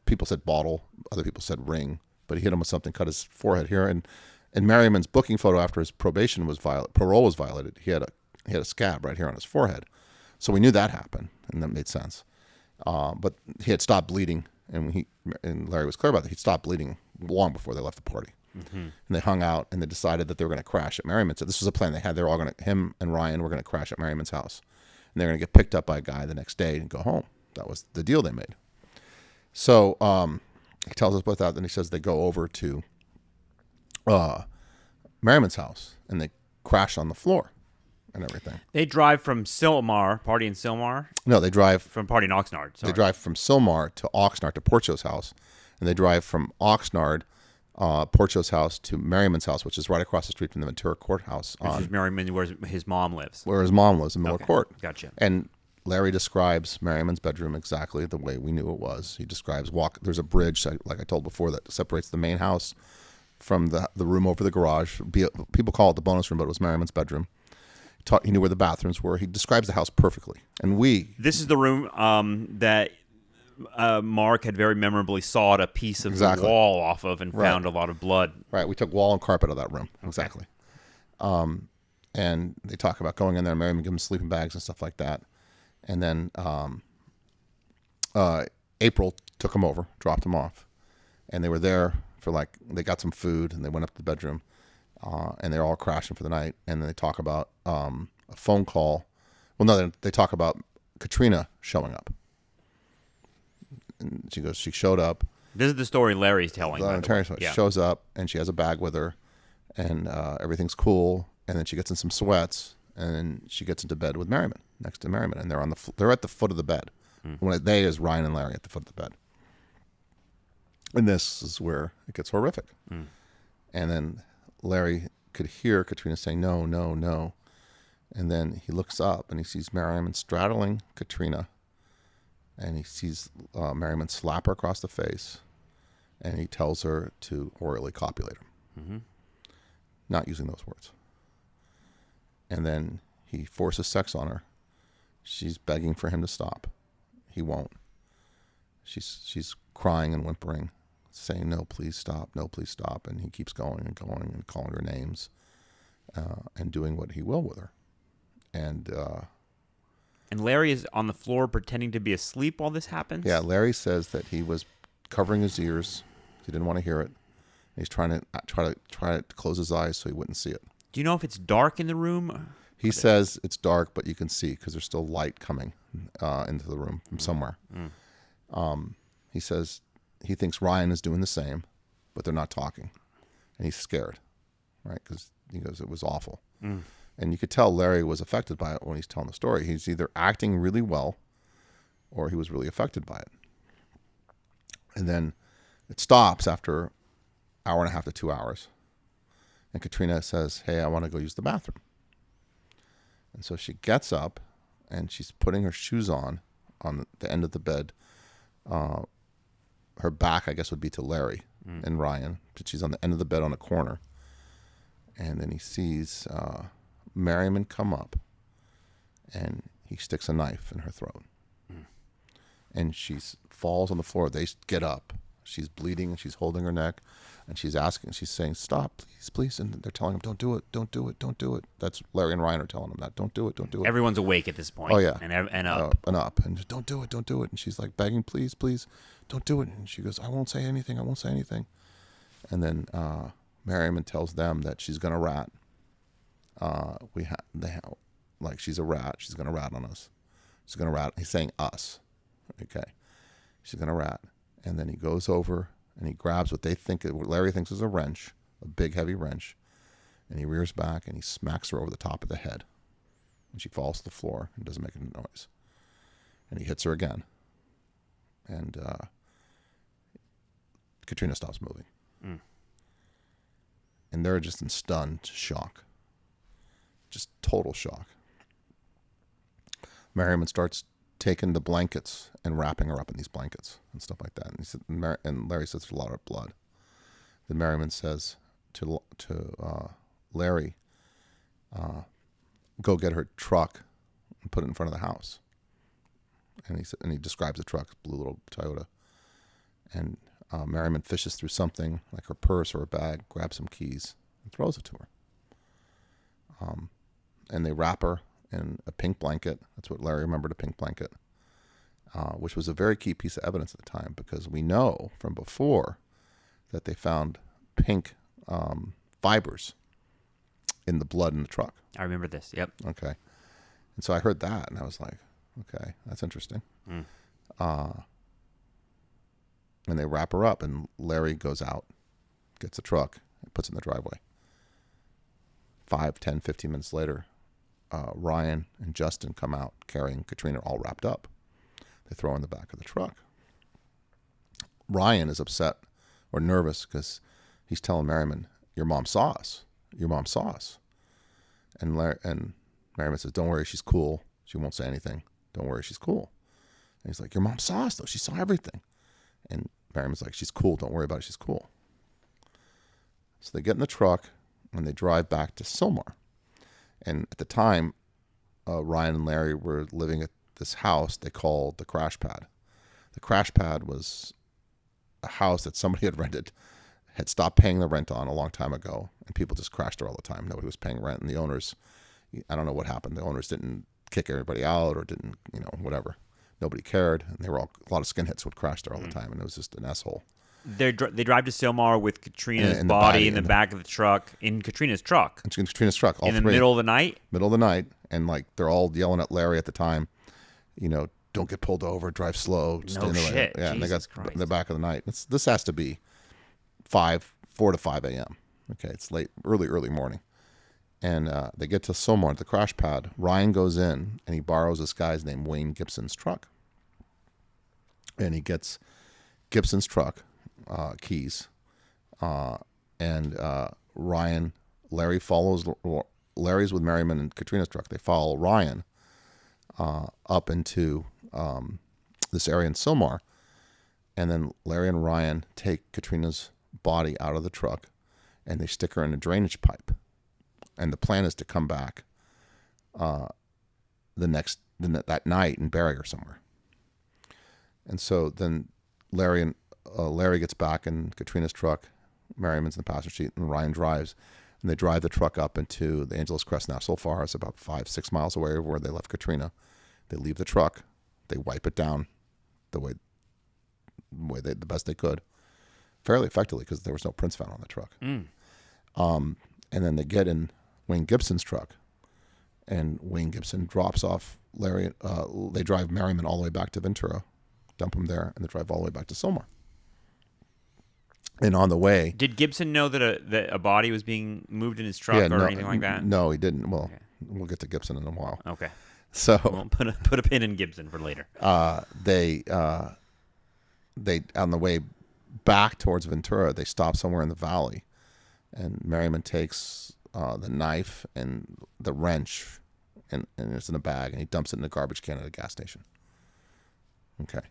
People said bottle. Other people said ring. But he hit him with something, cut his forehead here. And in Merriman's booking photo after his parole was violated, he had a scab right here on his forehead. So we knew that happened, and that made sense. But he had stopped bleeding, and Larry was clear about that. He'd stopped bleeding long before they left the party. And they hung out, and they decided that they were going to crash at Merriman's. This was a plan they had. They were all him and Ryan were going to crash at Merriman's house. And they're going to get picked up by a guy the next day and go home. That was the deal they made. So he tells us about that. Then he says they go over to Merriman's house, and they crash on the floor and everything. They drive from party in Sylmar? No, they drive from party in Oxnard. Sorry. They drive from Sylmar to Oxnard to Porcho's house, and they drive from Oxnard, Porcho's house to Merriman's house, which is right across the street from the Ventura Courthouse. Which is Merriman, where his mom lives. Where his mom lives in Miller Court. Gotcha. And Larry describes Merriman's bedroom exactly the way we knew it was. He describes there's a bridge, like I told before, that separates the main house from the room over the garage. People call it the bonus room, but it was Merriman's bedroom. He knew where the bathrooms were. He describes the house perfectly. And this is the room that Mark had very memorably sawed a piece of the wall off of and found a lot of blood. Right. We took wall and carpet of that room. Exactly. And they talk about going in there and Merriman gave him sleeping bags and stuff like that. And then April took him over, dropped him off. And they were there they got some food and they went up to the bedroom. And they're all crashing for the night. And then they talk about a phone call. Well, no, they talk about Katrina showing up. And she goes, she showed up. This is the story Larry's telling. She shows up and she has a bag with her, and everything's cool. And then she gets in some sweats, and then she gets into bed with Merriman, next to Merriman, and they're at the foot of the bed. When they is Ryan and Larry at the foot of the bed. And this is where it gets horrific. And then Larry could hear Katrina saying, no, no, no. And then he looks up and he sees Merriman straddling Katrina. And he sees Merriman slap her across the face. And he tells her to orally copulate her. Not using those words. And then he forces sex on her. She's begging for him to stop. He won't. She's crying and whimpering, saying, no, please stop, no, please stop. And he keeps going and going and calling her names and doing what he will with her. And Larry is on the floor pretending to be asleep while this happens? Yeah, Larry says that he was covering his ears. He didn't want to hear it. He's trying to close his eyes so he wouldn't see it. Do you know if it's dark in the room? He says it's dark, but you can see because there's still light coming into the room from somewhere. He says he thinks Ryan is doing the same, but they're not talking. And he's scared, right? Because he goes, it was awful. And you could tell Larry was affected by it when he's telling the story. He's either acting really well or he was really affected by it. And then it stops after an hour and a half to 2 hours. And Katrina says, hey, I want to go use the bathroom. And so she gets up and she's putting her shoes on on the end of the bed. Her back, I guess, would be to Larry and Ryan, but she's on the end of the bed on a corner. And then he sees Merriman come up, and he sticks a knife in her throat. And she falls on the floor. They get up. She's bleeding, and she's holding her neck, and she's saying, "Stop, please, please." And they're telling him, "Don't do it, don't do it, don't do it." That's Larry and Ryan are telling him that. "Don't do it, don't do it." Everyone's awake at this point. Oh, yeah. And up. And up. And just, "Don't do it, don't do it." And she's like begging, "Please, please, don't do it." And she goes, "I won't say anything, I won't say anything." And then Merriman tells them that she's going to rat. Like, she's a rat. She's going to rat on us. She's going to rat. He's saying us. Okay. She's going to rat. And then he goes over and he grabs what Larry thinks is a wrench, a big, heavy wrench. And he rears back and he smacks her over the top of the head. And she falls to the floor and doesn't make any noise. And he hits her again. And Katrina stops moving. And they're just in stunned shock. Just total shock. Merriman starts taking the blankets and wrapping her up in these blankets and stuff like that. And Larry says there's a lot of blood. Then Merriman says to Larry, "Go get her truck and put it in front of the house." And he describes the truck, blue little Toyota. And Merriman fishes through something like her purse or her bag, grabs some keys, and throws it to her. And they wrap her in a pink blanket. That's what Larry remembered, a pink blanket, which was a very key piece of evidence at the time, because we know from before that they found pink fibers in the blood in the truck. I remember this. Yep. Okay. And so I heard that, and I was like, okay, that's interesting. And they wrap her up, and Larry goes out, gets a truck, and puts it in the driveway. 5, 10, 15 minutes later, Ryan and Justin come out carrying Katrina all wrapped up. They throw her in the back of the truck. Ryan is upset or nervous because he's telling Merriman, "Your mom saw us. Your mom saw us." And Merriman says, "Don't worry, she's cool. She won't say anything. Don't worry, she's cool." And he's like, "Your mom saw us, though. She saw everything." And Merriman's like, "She's cool. Don't worry about it. She's cool." So they get in the truck and they drive back to Sylmar. And at the time, Ryan and Larry were living at this house they called the Crash Pad. The Crash Pad was a house that somebody had rented, had stopped paying the rent on a long time ago, and people just crashed there all the time. Nobody was paying rent, and the owners, I don't know what happened. The owners didn't kick everybody out or didn't, whatever. Nobody cared, and a lot of skinheads would crash there all the time, and it was just an asshole. They drive to Sylmar with Katrina's body in the back of the truck, in Katrina's truck. In Katrina's truck, all in the three. Middle of the night? Middle of the night, and like they're all yelling at Larry at the time, "Don't get pulled over, drive slow." No shit. Yeah, and they got Christ. in the back of the night. This has to be 4 to 5 a.m. Okay, it's late, early morning. And they get to Sylmar, the Crash Pad. Ryan goes in, and he borrows this guy's named Wayne Gibson's truck. And he gets Gibson's truck keys, and Larry follows. Larry's with Merriman and Katrina's truck. They follow Ryan up into this area in Sylmar, and then Larry and Ryan take Katrina's body out of the truck, and they stick her in a drainage pipe. And the plan is to come back that night and bury her somewhere. And so then Larry gets back in Katrina's truck, Merriman's in the passenger seat, and Ryan drives. And they drive the truck up into the Angeles Crest National Forest, about 5-6 miles away where they left Katrina. They leave the truck. They wipe it down the best they could, fairly effectively, because there was no prints found on the truck. And then they get in Wayne Gibson's truck, and Wayne Gibson drops off Larry. They drive Merriman all the way back to Ventura, dump him there, and they drive all the way back to Sylmar. And on the way, did Gibson know that a body was being moved in his truck or anything like that? No, he didn't. Well, We'll get to Gibson in a while. Okay. So we'll put a pin in Gibson for later. They on the way back towards Ventura, they stop somewhere in the valley, and Merriman takes the knife and the wrench, and it's in a bag, and he dumps it in a garbage can at a gas station. Okay,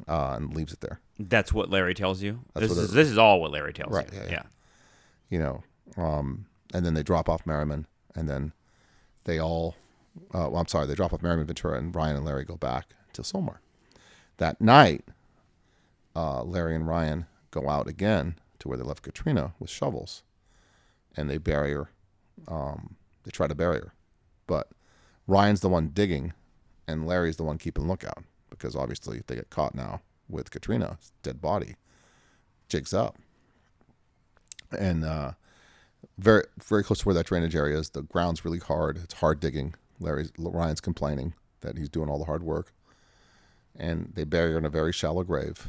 and leaves it there. That's what Larry tells you? That's This is all what Larry tells Right, you. yeah. You know, and then they drop off Merriman, and then they all, they drop off Merriman, Ventura, and Ryan and Larry go back to Sylmar. That night, Larry and Ryan go out again to where they left Katrina with shovels, and they bury her. They try to bury her, but Ryan's the one digging, and Larry's the one keeping lookout, because obviously if they get caught now with Katrina's dead body, jig's up. And very, very close to where that drainage area is, the ground's really hard. It's hard digging. Ryan's complaining that he's doing all the hard work. And they bury her in a very shallow grave.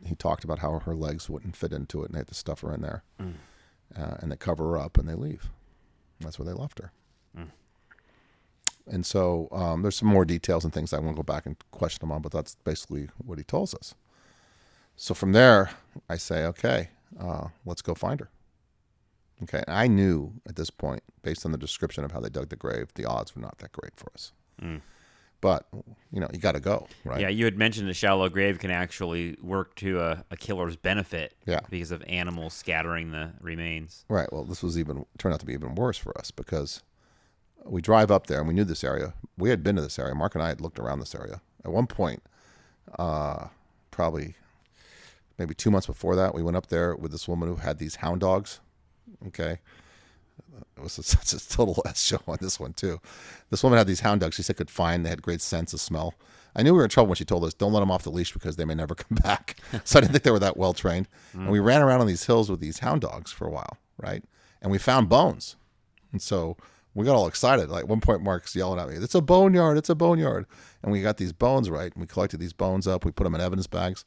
He talked about how her legs wouldn't fit into it, and they had to stuff her in there. And they cover her up, and they leave. That's where they left her. And so there's some more details and things I won't go back and question him on, but that's basically what he tells us. So from there, I say, okay, let's go find her. Okay, and I knew at this point, based on the description of how they dug the grave, the odds were not that great for us. But, you got to go, right? Yeah, you had mentioned a shallow grave can actually work to a killer's benefit Yeah. because of animals scattering the remains. Right, well, this turned out to be even worse for us, because we drive up there, and we knew this area. We had been to this area. Mark and I had looked around this area. At one point, probably maybe 2 months before that, we went up there with this woman who had these hound dogs. Okay. It was such a total S show on this one, too. This woman had these hound dogs she said could find. They had great sense of smell. I knew we were in trouble when she told us, don't let them off the leash because they may never come back. So I didn't think they were that well trained. And we ran around on these hills with these hound dogs for a while, right? And we found bones. And so we got all excited. Like, at one point, Mark's yelling at me, it's a boneyard, it's a boneyard. And we got these bones, right? And we collected these bones up. We put them in evidence bags.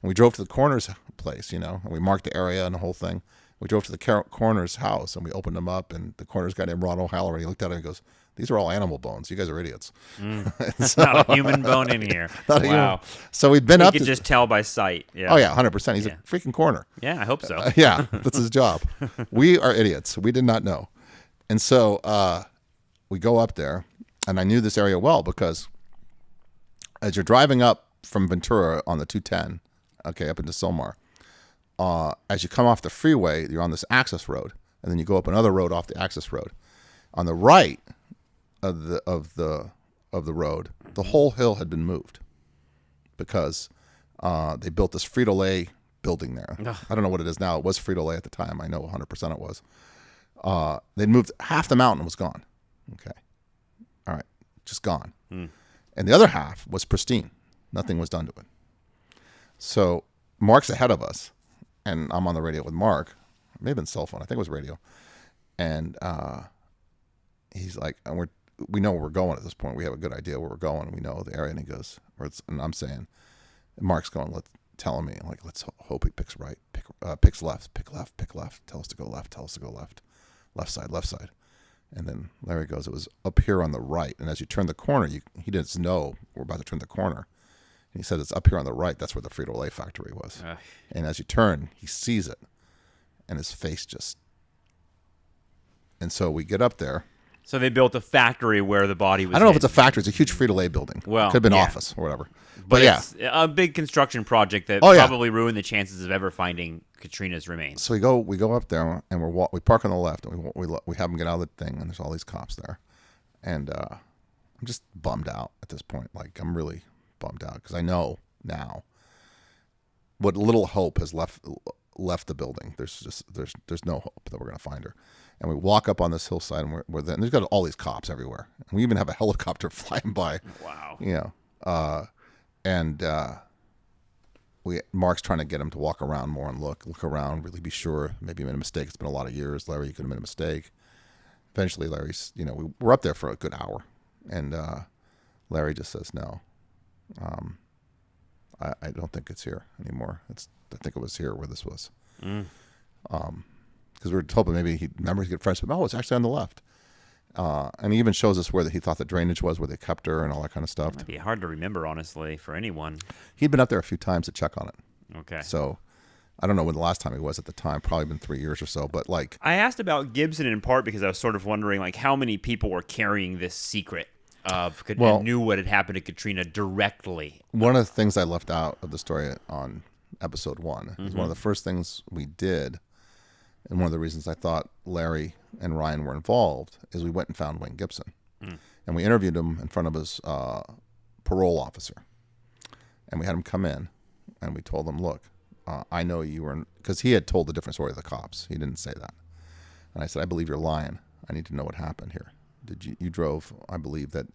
And we drove to the coroner's place, and we marked the area and the whole thing. We drove to the coroner's house, and we opened them up, and the coroner's guy named Ron O'Halloran, he looked at it and goes, these are all animal bones. You guys are idiots. So, not a human bone in here. Wow. So we'd been up. You could just tell by sight. Yeah. Oh, yeah, 100%. He's a freaking coroner. Yeah, I hope so. Yeah, that's his job. We are idiots. We did not know. And so we go up there, and I knew this area well because as you're driving up from Ventura on the 210, okay, up into Sylmar, as you come off the freeway, you're on this access road, and then you go up another road off the access road. On the right of the road, the whole hill had been moved because they built this Frito-Lay building there. Ugh. I don't know what it is now. It was Frito-Lay at the time. I know 100% it was. They'd moved half the mountain was gone. Okay, all right, just gone. And the other half was pristine. Nothing was done to it. So Mark's ahead of us. And I'm on the radio with Mark. It may have been cell phone. I think it was radio. And he's like, and we know where we're going at this point. We have a good idea where we're going. We know the area. And he goes, and I'm saying, and Mark's going, telling me, like, let's hope he picks right, picks left, pick left, pick left. Tell us to go left. Tell us to go left. Left side, left side. And then Larry goes, it was up here on the right. And as you turn the corner, he didn't know we're about to turn the corner. And he said, it's up here on the right. That's where the Frito-Lay factory was. And as you turn, he sees it. And his face just... And so we get up there. So they built a factory where the body was I don't know if it's a factory. It's a huge Frito-Lay building. Well, could have been office or whatever. But yeah. It's a big construction project that probably ruined the chances of ever finding Katrina's remains. So we go up there, and we park on the left, and we have them get out of the thing, and there's all these cops there. And I'm just bummed out at this point. Like, I'm really... bummed out because I know now what little hope has left the building. There's no hope that we're going to find her. And we walk up on this hillside, and we're there, and there's got all these cops everywhere. And we even have a helicopter flying by. Wow. Mark's trying to get him to walk around more and look around, really be sure. Maybe he made a mistake. It's been a lot of years. Larry, you could have made a mistake. Eventually, Larry's, we're up there for a good hour, and Larry just says no. I don't think it's here anymore. I think it was here where this was. Because we were hoping maybe he'd get fresh, but no, it's actually on the left. And he even shows us where he thought the drainage was, where they kept her and all that kind of stuff. It'd be hard to remember, honestly, for anyone. He'd been up there a few times to check on it. Okay. So I don't know when the last time he was at the time. Probably been 3 years or so. But like, I asked about Gibson in part because I was sort of wondering, like, how many people were carrying this secret. and knew what had happened to Katrina directly. One of the things I left out of the story on episode 1 is one of the first things we did, and one of the reasons I thought Larry and Ryan were involved, is we went and found Wayne Gibson. And we interviewed him in front of his parole officer. And we had him come in, and we told him, look, I know you were, because he had told a different story to the cops. He didn't say that. And I said, I believe you're lying. I need to know what happened here. Did you drove, I believe that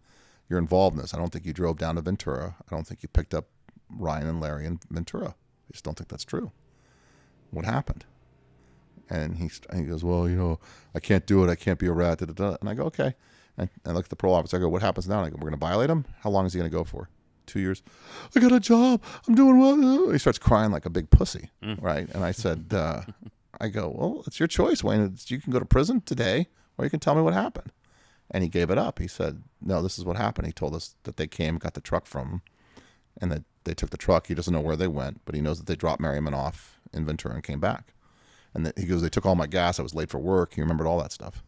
you're involved in this. I don't think you drove down to Ventura. I don't think you picked up Ryan and Larry in Ventura. I just don't think that's true. What happened? And he goes, well, I can't do it. I can't be a rat. Da, da, da. And I go, okay. And I look at the parole officer. I go, what happens now? And I go, we're going to violate him? How long is he going to go for? 2 years? I got a job. I'm doing well. He starts crying like a big pussy, right? And I said, I go, well, it's your choice, Wayne. You can go to prison today, or you can tell me what happened. And he gave it up. He said, no, this is what happened. He told us that they came, got the truck from him, and that they took the truck. He doesn't know where they went, but he knows that they dropped Merriman off in Ventura and came back. And he goes, they took all my gas. I was late for work. He remembered all that stuff.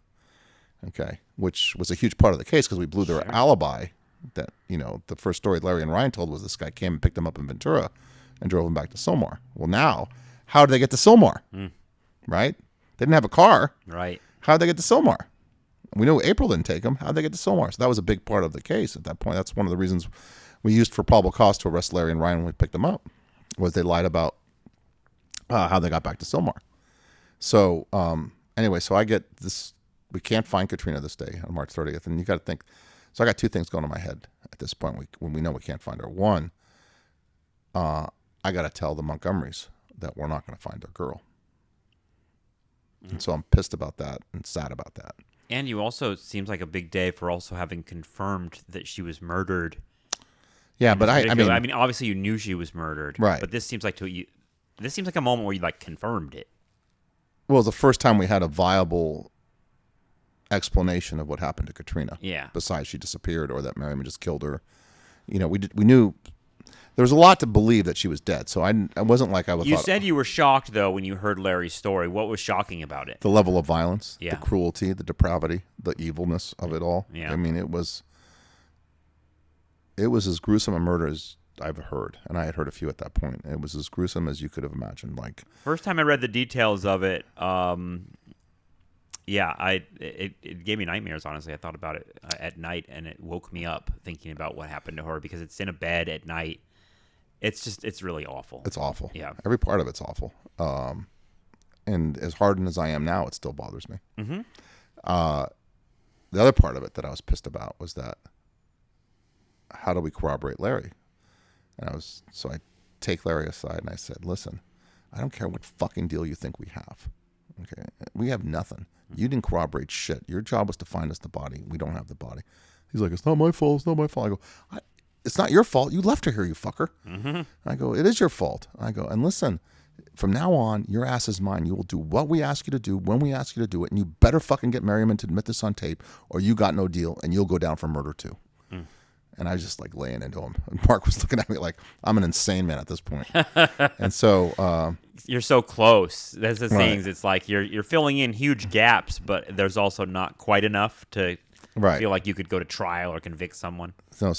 Okay, which was a huge part of the case because we blew their alibi. That, the first story Larry and Ryan told was this guy came and picked him up in Ventura and drove him back to Sylmar. Well, now, how did they get to Sylmar? Right? They didn't have a car. Right. How did they get to Sylmar? We know April didn't take him. How did they get to Sylmar? So that was a big part of the case at that point. That's one of the reasons we used for probable cause to arrest Larry and Ryan when we picked them up, was they lied about how they got back to Sylmar. So anyway, so I get this. We can't find Katrina this day on March 30th. And you got to think. So I got 2 things going in my head at this point when we know we can't find her. One, I got to tell the Montgomerys that we're not going to find their girl. And so I'm pissed about that and sad about that. And you also, it seems like a big day for also having confirmed that she was murdered. Yeah, but I mean, obviously you knew she was murdered. Right. But this seems like a moment where you confirmed it. Well, it was the first time we had a viable explanation of what happened to Katrina. Yeah. Besides she disappeared or that Merriman just killed her. We knew there was a lot to believe that she was dead. So I wasn't like I was. You said you were shocked though when you heard Larry's story. What was shocking about it? The level of violence, yeah, the cruelty, the depravity, the evilness of it all. Yeah. I mean, it was as gruesome a murder as I've heard, and I had heard a few at that point. It was as gruesome as you could have imagined. First time I read the details of it, it gave me nightmares, honestly. I thought about it at night, and it woke me up thinking about what happened to her because it's in a bed at night. It's really awful. It's awful. Yeah. Every part of it's awful. And as hardened as I am now, it still bothers me. Mm-hmm. The other part of it that I was pissed about was that how do we corroborate Larry? And so I take Larry aside and I said, listen, I don't care what fucking deal you think we have. Okay. We have nothing. You didn't corroborate shit. Your job was to find us the body. We don't have the body. He's like, it's not my fault. It's not my fault. I go, it's not your fault. You left her here, you fucker. Mm-hmm. I go, it is your fault. I go, and listen, from now on, your ass is mine. You will do what we ask you to do when we ask you to do it, and you better fucking get Merriman to admit this on tape, or you got no deal, and you'll go down for murder too. And I was just laying into him. And Mark was looking at me like I'm an insane man at this point. And so you're so close. That's the right. things. It's like you're filling in huge gaps, but there's also not quite enough to feel like you could go to trial or convict someone. So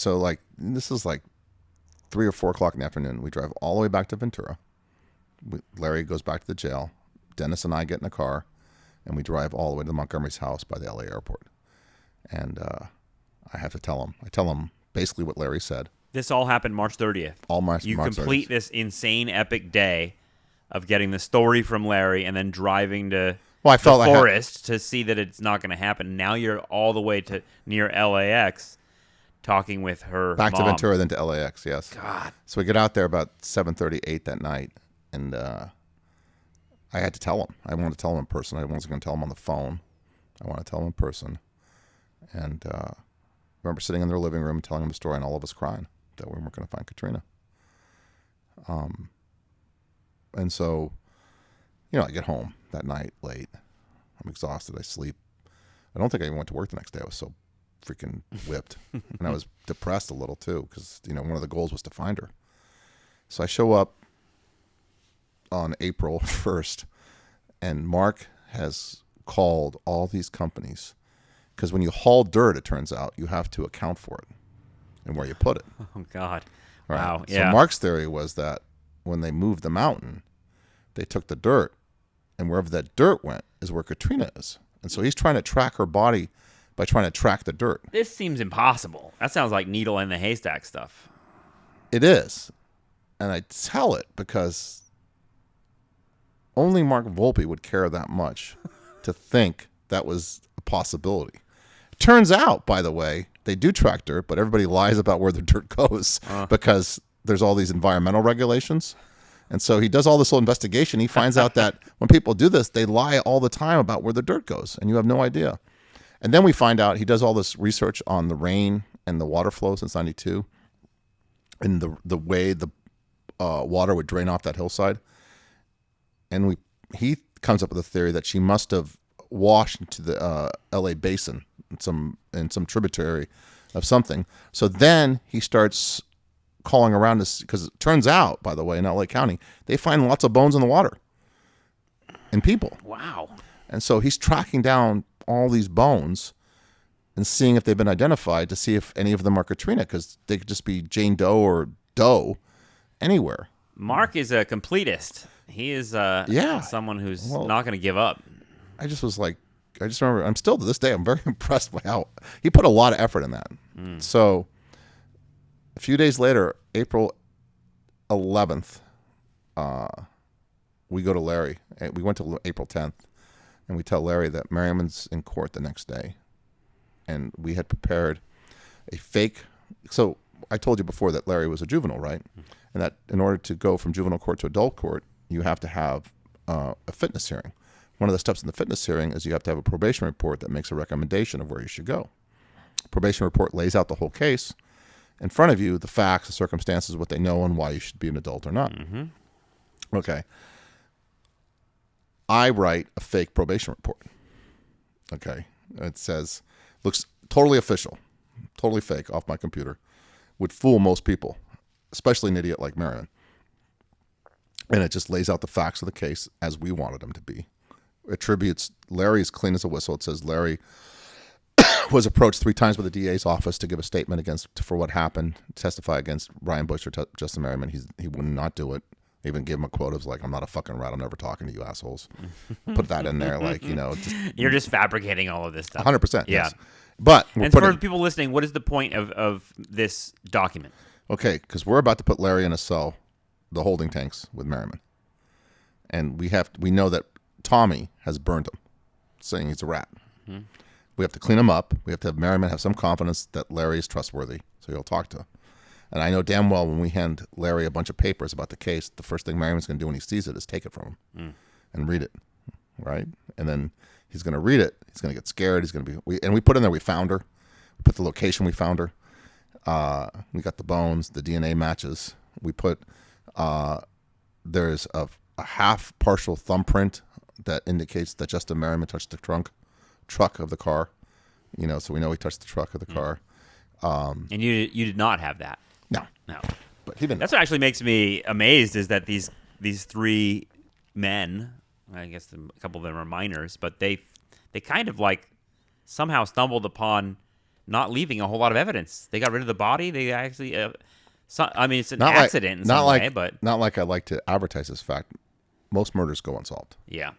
this is 3 or 4 o'clock in the afternoon. We drive all the way back to Ventura. Larry goes back to the jail. Dennis and I get in a car, and we drive all the way to Montgomery's house by the LA airport. And I have to tell him. I tell him basically what Larry said. This all happened March 30th. You complete 30th. This insane epic day of getting the story from Larry and then driving to the forest to see that it's not going to happen. Now you're all the way to near LAX talking with her back mom. to Ventura, then to LAX, yes. God. So we get out there about 7:38 that night, and I had to tell him. I wanted to tell him in person. I wasn't going to tell him on the phone. I wanted to tell him in person. And I remember sitting in their living room telling them the story and all of us crying that we weren't going to find Katrina. And so, I get home that night late. I'm exhausted. I sleep. I don't think I even went to work the next day. I was so freaking whipped. And I was depressed a little too because, one of the goals was to find her. So I show up on April 1st and Mark has called all these companies because when you haul dirt, it turns out you have to account for it and where you put it. Oh, God. Right? Wow. So Yeah. Mark's theory was that when they moved the mountain, they took the dirt, and wherever that dirt went is where Katrina is. And so he's trying to track her body by trying to track the dirt. This seems impossible. That sounds like needle in the haystack stuff. It is. And I tell it because only Mark Volpe would care that much to think that was a possibility. It turns out, by the way, they do track dirt, but everybody lies about where the dirt goes because there's all these environmental regulations. And so he does all this little investigation. He finds out that when people do this, they lie all the time about where the dirt goes, and you have no idea. And then we find out he does all this research on the rain and the water flow since 92 and the way the water would drain off that hillside. And he comes up with a theory that she must have washed into the LA basin in some tributary of something. So then he starts calling around this, because it turns out, by the way, in LA County, they find lots of bones in the water and people. Wow. And so he's tracking down all these bones and seeing if they've been identified to see if any of them are Katrina, because they could just be Jane Doe or anywhere. Mark is a completist. He is someone who's not going to give up. I just remember, I'm still to this day, I'm very impressed by how he put a lot of effort in that. So a few days later, April 11th, we go to Larry. We went to April 10th, and we tell Larry that Merriman's in court the next day. And we had prepared a fake. So I told you before that Larry was a juvenile, right? And that in order to go from juvenile court to adult court, you have to have a fitness hearing. One of the steps in the fitness hearing is you have to have a probation report that makes a recommendation of where you should go. Probation report lays out the whole case. In front of you, the facts, the circumstances, what they know, and why you should be an adult or not. Mm-hmm. Okay. I write a fake probation report. Okay. It says, looks totally official, totally fake off my computer. Would fool most people, especially an idiot like Marion. And it just lays out the facts of the case as we wanted them to be. Attributes Larry as clean as a whistle. It says Larry was approached 3 times by the DA's office to give a statement for what happened, testify against Ryan Bush or Justin Merriman. He would not do it. They even gave him a quote of like, "I'm not a fucking rat. I'm never talking to you assholes." Put that in there, like, You're just fabricating all of this stuff. 100%. Yeah. Yes. But and for people listening, what is the point of this document? Okay, because we're about to put Larry in a cell, the holding tanks with Merriman, and we know that Tommy has burned him, saying he's a rat. Mm-hmm. We have to clean him up. We have to have Merriman have some confidence that Larry is trustworthy, so he'll talk to him. And I know damn well when we hand Larry a bunch of papers about the case, the first thing Merriman's going to do when he sees it is take it from him and read it, right? And then he's going to read it. He's going to get scared. He's going to be. We put in there. We found her. We put the location. We found her. We got the bones. The DNA matches. We put. There's a half partial thumbprint that indicates that Justin Merriman touched the truck of the car. So we know he touched the truck of the car. And you did not have that. No. But he didn't. That's what actually makes me amazed is that these 3 men, I guess a couple of them are minors, but they kind of like somehow stumbled upon not leaving a whole lot of evidence. They got rid of the body. They actually, it's an accident in some way, but not like I like to advertise this fact. Most murders go unsolved. Yeah.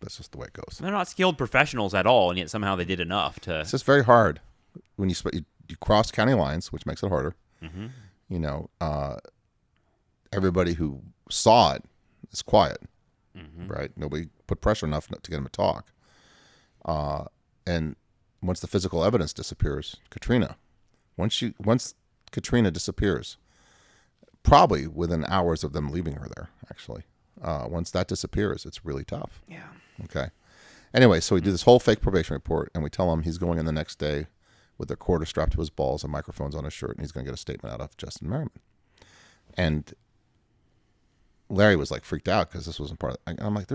That's just the way it goes. They're not skilled professionals at all, and yet somehow they did enough to. It's just very hard when you cross county lines, which makes it harder. Mm-hmm. Everybody who saw it is quiet, right? Nobody put pressure enough to get them to talk. And once the physical evidence disappears, once Katrina disappears, probably within hours of them leaving her there, actually. Once that disappears, it's really tough. Yeah. Okay. Anyway, so we do this whole fake probation report, and we tell him he's going in the next day with a quarter strapped to his balls and microphones on his shirt, and he's going to get a statement out of Justin Merriman. And Larry was like freaked out because this wasn't part of it. I'm like,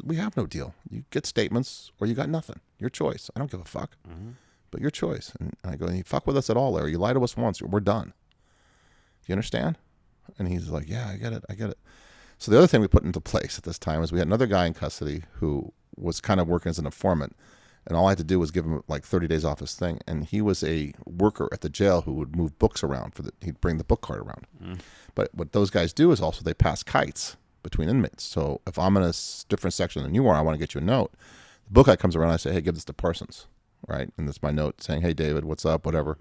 we have no deal. You get statements or you got nothing. Your choice. I don't give a fuck. Mm-hmm. But your choice. And I go, you fuck with us at all, Larry. You lied to us once. We're done. Do you understand? And he's like, yeah, I get it. So the other thing we put into place at this time is we had another guy in custody who was kind of working as an informant. And all I had to do was give him like 30 days off his thing. And he was a worker at the jail who would move books around he'd bring the book cart around. But what those guys do is also they pass kites between inmates. So if I'm in a different section than you are, I want to get you a note. The book kite comes around, I say, hey, give this to Parsons, right? And that's my note saying, hey, David, what's up, whatever.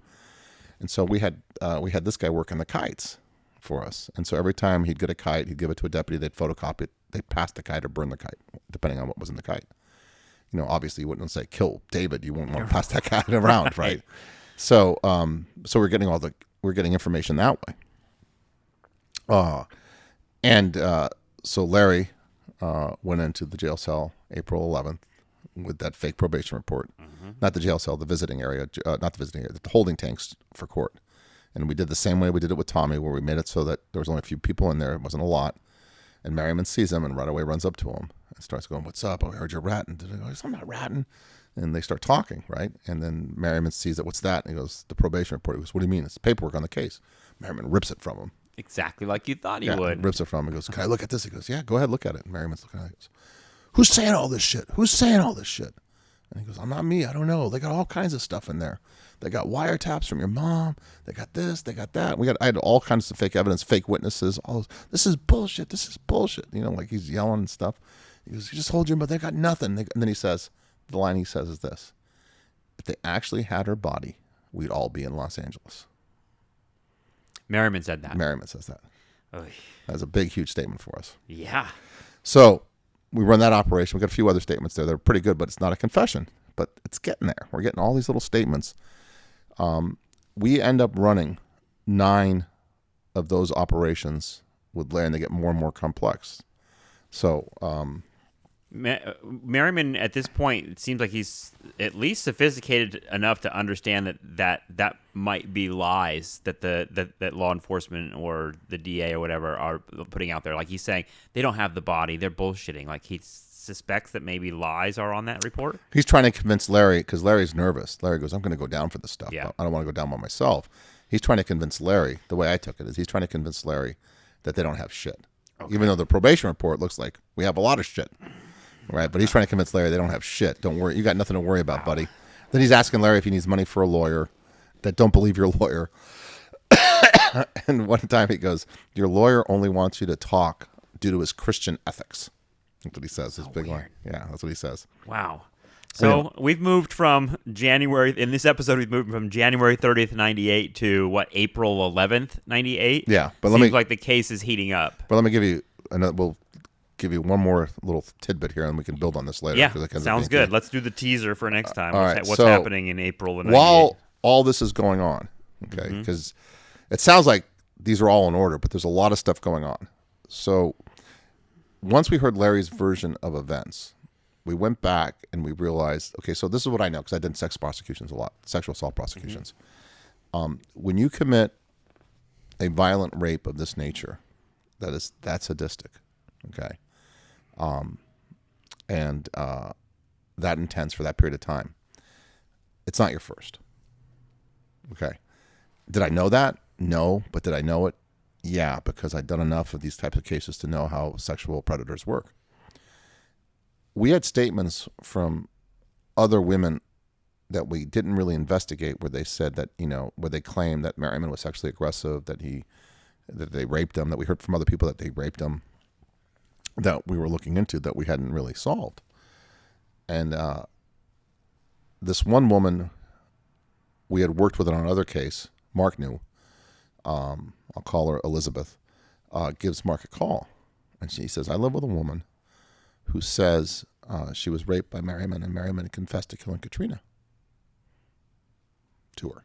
And so we had this guy working the kites for us. And so every time he'd get a kite, he'd give it to a deputy, they'd photocopy it, they'd pass the kite or burn the kite, depending on what was in the kite. Obviously you wouldn't say kill David. You wouldn't want to pass that kite around, right? So we're getting information that way. So Larry went into the jail cell April 11th with that fake probation report. Not the jail cell, the visiting area, not the visiting area, the holding tanks for court. And we did the same way we did it with Tommy, where we made it so that there was only a few people in there. It wasn't a lot. And Merriman sees him and right away runs up to him and starts going, what's up? Oh, I heard you're ratting. He goes, I'm not ratting. And they start talking, right? And then Merriman sees it. What's that? And he goes, the probation report. He goes, what do you mean? It's paperwork on the case. Merriman rips it from him. Exactly like you thought he would. Rips it from him. He goes, can I look at this? He goes, yeah, go ahead, look at it. And Merriman's looking at it. He goes, who's saying all this shit? Who's saying all this shit? And he goes, I'm not me. I don't know. They got all kinds of stuff in there. They got wiretaps from your mom. They got this. They got that. I had all kinds of fake evidence, fake witnesses. All this is bullshit. This is bullshit. Like he's yelling and stuff. He goes, you just hold your, but they got nothing. And then he says, the line he says is this: if they actually had her body, we'd all be in Los Angeles. Merriman said that. Merriman says that. Oy. That's a big, huge statement for us. Yeah. So we run that operation. We got a few other statements there. They're pretty good, but it's not a confession. But it's getting there. We're getting all these little statements. We end up running 9 of those operations with Larry, and they get more and more complex. So Merriman, at this point, it seems like he's at least sophisticated enough to understand that might be lies that law enforcement or the DA or whatever are putting out there. Like he's saying, they don't have the body, they're bullshitting. Like he suspects that maybe lies are on that report. He's trying to convince Larry, because Larry's nervous. Larry goes, I'm going to go down for this stuff. Yeah. I don't want to go down by myself. He's trying to convince Larry, the way I took it is he's trying to convince Larry that they don't have shit. Okay. Even though the probation report looks like we have a lot of shit. Right, but he's trying to convince Larry they don't have shit. Don't worry. You got nothing to worry about, buddy. Then he's asking Larry if he needs money for a lawyer. That don't believe your lawyer. And one time he goes, your lawyer only wants you to talk due to his Christian ethics. That's what he says. His big line. Yeah, that's what he says. Wow. So we've moved from January, in this episode, we've moved from January 30th, 98 to what, April 11th, 98? Yeah. But Seems like the case is heating up. But let me give you another, we'll give you one more little tidbit here and we can build on this later. Yeah, sounds good. Let's do the teaser for next time. What's so happening in April of 98? While all this is going on, okay, because it sounds like these are all in order, but there's a lot of stuff going on. So once we heard Larry's version of events, we went back and we realized, okay, so this is what I know, because I did sex prosecutions a lot, sexual assault prosecutions. When you commit a violent rape of this nature, that's sadistic, okay? And that intense for that period of time, it's not your first. Okay. Did I know that? No. But did I know it? Yeah, because I'd done enough of these types of cases to know how sexual predators work. We had statements from other women that we didn't really investigate where they said that, where they claimed that Merriman was sexually aggressive, that they raped him, that we heard from other people that they raped him, that we were looking into that we hadn't really solved. And this one woman we had worked with on another case, Mark knew, I'll call her Elizabeth, gives Mark a call. And she says, I live with a woman who says she was raped by Merriman, and Merriman confessed to killing Katrina to her.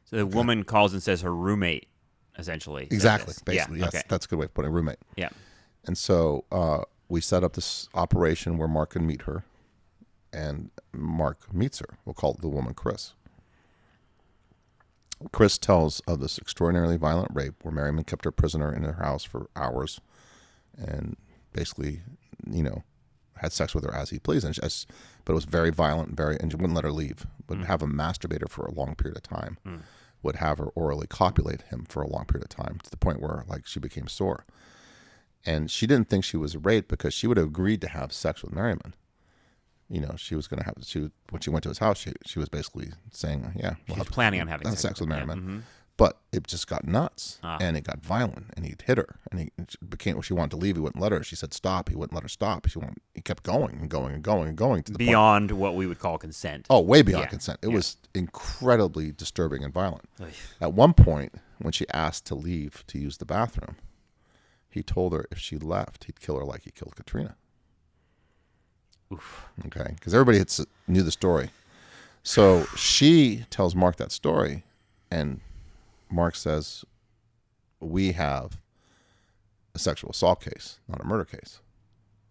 So the woman calls and says her roommate, essentially. Exactly. Basically, yeah. yes. Okay. That's a good way of putting it, roommate. Yeah. And so we set up this operation where Mark can meet her, and Mark meets her. We'll call the woman Chris. Chris tells of this extraordinarily violent rape where Merriman kept her prisoner in her house for hours and basically, had sex with her as he pleased. But it was very violent, and she wouldn't let her leave. Would have him masturbate her for a long period of time. Would have her orally copulate him for a long period of time, to the point where she became sore. And she didn't think she was raped because she would have agreed to have sex with Merriman. she was going to have when she went to his house, she was basically saying, yeah, She was planning on having sex with Merriman. Yeah. Mm-hmm. But it just got nuts, and it got violent, and he'd hit her, and she wanted to leave. He wouldn't let her. She said stop. He wouldn't let her stop. He kept going and going and going and going to the beyond point. What we would call consent. Oh, way beyond consent. It was incredibly disturbing and violent. At one point, when she asked to leave to use the bathroom, he told her if she left, he'd kill her like he killed Katrina. Oof. Okay, because everybody knew the story. So she tells Mark that story, and Mark says, we have a sexual assault case, not a murder case.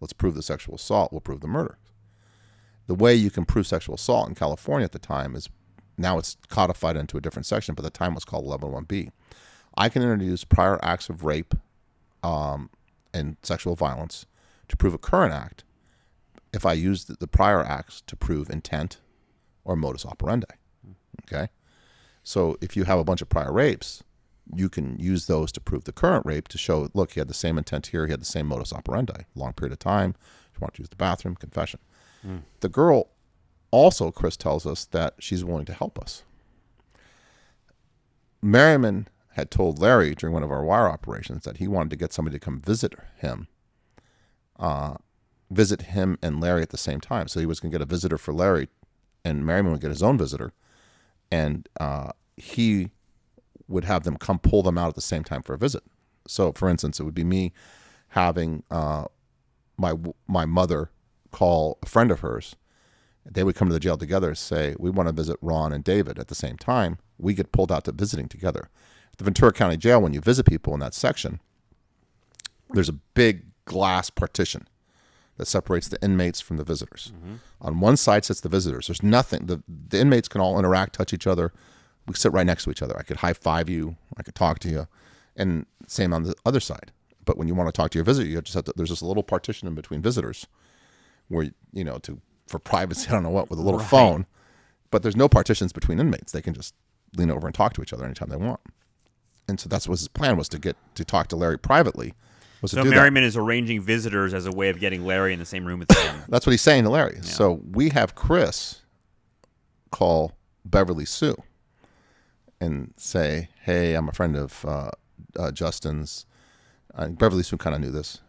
Let's prove the sexual assault. We'll prove the murder. The way you can prove sexual assault in California at the time is, now it's codified into a different section, but at the time it was called 11.1b. I can introduce prior acts of rape and sexual violence to prove a current act if I use the prior acts to prove intent or modus operandi. Okay? So if you have a bunch of prior rapes, you can use those to prove the current rape to show, look, he had the same intent here, he had the same modus operandi, long period of time, she wanted to use the bathroom, confession. The girl also, Chris tells us that she's willing to help us. Merriman had told Larry during one of our wire operations that he wanted to get somebody to come visit him and Larry at the same time. So he was going to get a visitor for Larry, and Merriman would get his own visitor, and he would have them come pull them out at the same time for a visit. So, for instance, it would be me having my mother call a friend of hers. They would come to the jail together, say, we want to visit Ron and David at the same time. We get pulled out to visiting together. At the Ventura County Jail, when you visit people in that section, there's a big glass partition that separates the inmates from the visitors. On one side sits the visitors. There's nothing. The inmates can all interact, touch each other. We sit right next to each other. I could high five you. I could talk to you. And same on the other side. But when you want to talk to your visitor, you just have to, there's this little partition in between visitors where, for privacy, I don't know what, with a little phone. But there's no partitions between inmates. They can just lean over and talk to each other anytime they want. And so that's what his plan was, to talk to Larry privately. So Merriman is arranging visitors as a way of getting Larry in the same room with him. That's what he's saying to Larry. Yeah. So we have Chris call Beverly Sue and say, hey, I'm a friend of Justin's. Beverly Sue kind of knew this.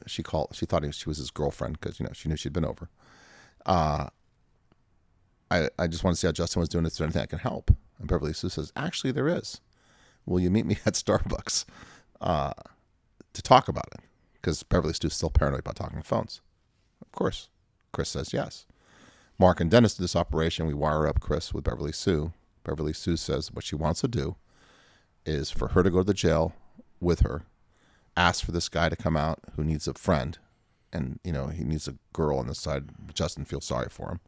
She thought she was his girlfriend because she knew she'd been over. I just want to see how Justin was doing. Is there anything I can help? And Beverly Sue says, actually, there is. Will you meet me at Starbucks to talk about it? Because Beverly Sue's still paranoid about talking on phones. Of course. Chris says yes. Mark and Dennis do this operation. We wire up Chris with Beverly Sue. Beverly Sue says what she wants to do is for her to go to the jail with her, ask for this guy to come out who needs a friend, and he needs a girl on this side. Justin feels sorry for him,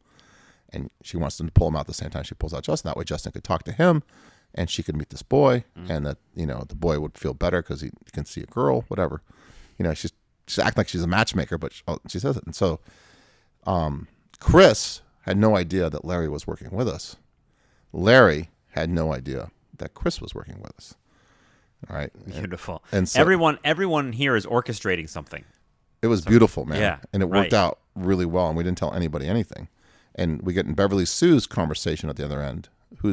and she wants them to pull him out at the same time she pulls out Justin. That way Justin could talk to him, and she could meet this boy, and that the boy would feel better because he can see a girl, whatever. She's acting like she's a matchmaker, but she says it. And so Chris had no idea that Larry was working with us. Larry had no idea that Chris was working with us. All right. Beautiful. And so everyone here is orchestrating something. It was beautiful, man. Yeah, and it worked out really well, and we didn't tell anybody anything. And we get in Beverly Sue's conversation at the other end.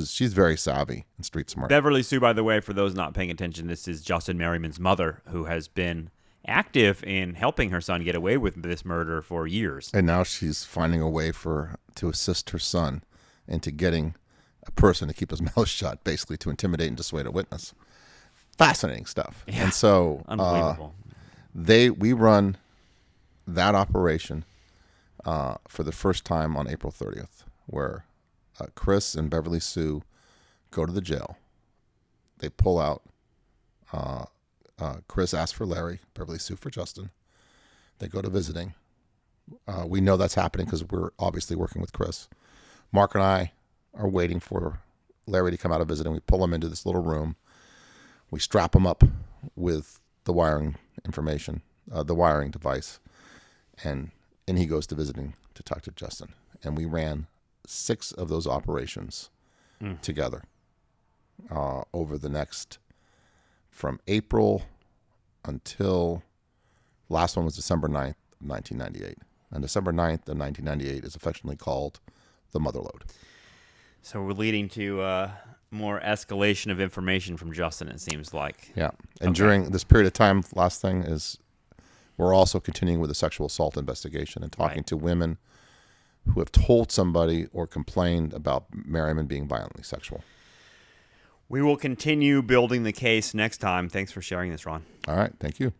She's very savvy and street smart. Beverly Sue, by the way, for those not paying attention, this is Justin Merriman's mother, who has been active in helping her son get away with this murder for years. And now she's finding a way to assist her son into getting a person to keep his mouth shut, basically to intimidate and dissuade a witness. Fascinating stuff. Yeah, and so unbelievable. We run that operation for the first time on April 30th, where Chris and Beverly Sue go to the jail. They pull out. Chris asks for Larry, Beverly Sue for Justin. They go to visiting. We know that's happening because we're obviously working with Chris. Mark and I are waiting for Larry to come out of visiting. We pull him into this little room. We strap him up with the wiring information, the wiring device, and he goes to visiting to talk to Justin. And we ran 6 of those operations together over the next, from April until last one was December 9th, 1998. And December 9th of 1998 is affectionately called the Mother Lode. So we're leading to more escalation of information from Justin, it seems like. Yeah. And during this period of time, last thing is we're also continuing with the sexual assault investigation and talking to women who have told somebody or complained about Merriman being violently sexual. We will continue building the case next time. Thanks for sharing this, Ron. All right. Thank you.